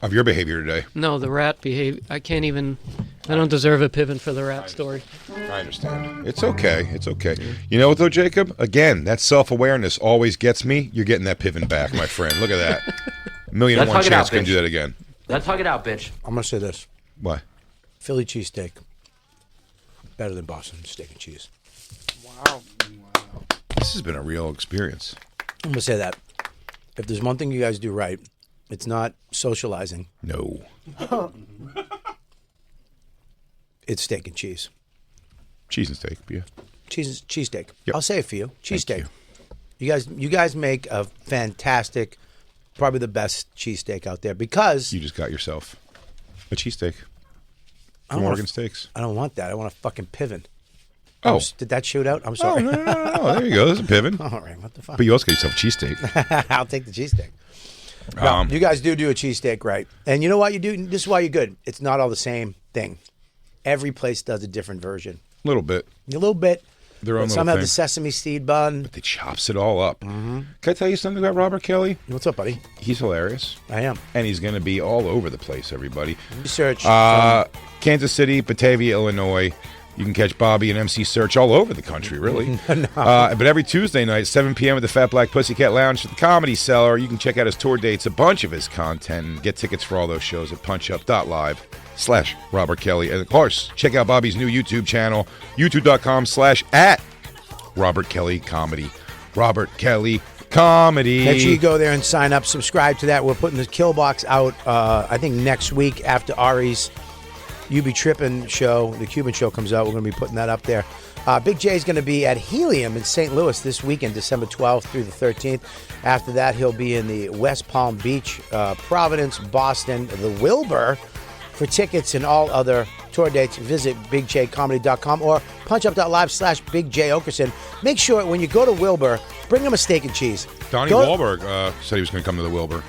Of your behavior today. no, the rat behavior. I don't deserve a Piven for the rat story. I understand. It's okay. It's okay. You know what though, Jacob? Again, that self-awareness always gets me. You're getting that pivot back, my friend. Look at that. Million and Let's one hug it chance out, going to bitch. do that again. Let's hug it out, bitch. I'm going to say this. Why? Philly cheesesteak. Better than Boston steak and cheese. This has been a real experience. I'm going to say that. If there's one thing you guys do right, it's not socializing. No. It's steak and cheese. Cheese and steak, yeah. Cheesesteak. Yep. I'll say it for you. Cheesesteak. you. You guys make a fantastic, probably the best cheesesteak out there because You just got yourself a cheesesteak I from don't Oregon want Steaks. I don't want that. I want a fucking pivot. Oh. Did that shoot out? I'm Oh, sorry. no. There you go. There's a pivot. All right, what the fuck? But you also got yourself a cheesesteak. I'll take the cheesesteak. No, you guys do a cheesesteak right. And you know what you do? This is why you're good. It's not all the same thing. Every place does a different version. A little bit. A little bit. Their own little Some have thing. the sesame seed bun. They chops it all up. Mm-hmm. Can I tell you something about Robert Kelly? What's up, buddy? He's hilarious. I am. And he's going to be all over the place, everybody. Research. Kansas City, Batavia, Illinois. You can catch Bobby and MC Search all over the country, really. But every Tuesday night, 7 p.m. at the Fat Black Pussycat Lounge at the Comedy Cellar. You can check out his tour dates, a bunch of his content, and get tickets for all those shows at punchup.live/Robert Kelly. And, of course, check out Bobby's new YouTube channel, youtube.com/@Robert Kelly Comedy. Robert Kelly Comedy. Make sure you go there and sign up, subscribe to that. We're putting the Kill Box out, I think, next week after Ari's You Be Trippin' show. The Cuban show comes out. We're going to be putting that up there. Big J is going to be at Helium in St. Louis this weekend, December 12th through the 13th. After that, he'll be in the West Palm Beach, Providence, Boston, the Wilbur. For tickets and all other tour dates, visit bigjcomedy.com or punchup.live/Big J Okerson. Make sure when you go to Wilbur, bring him a steak and cheese. Donnie Wahlberg said he was going to come to the Wilbur.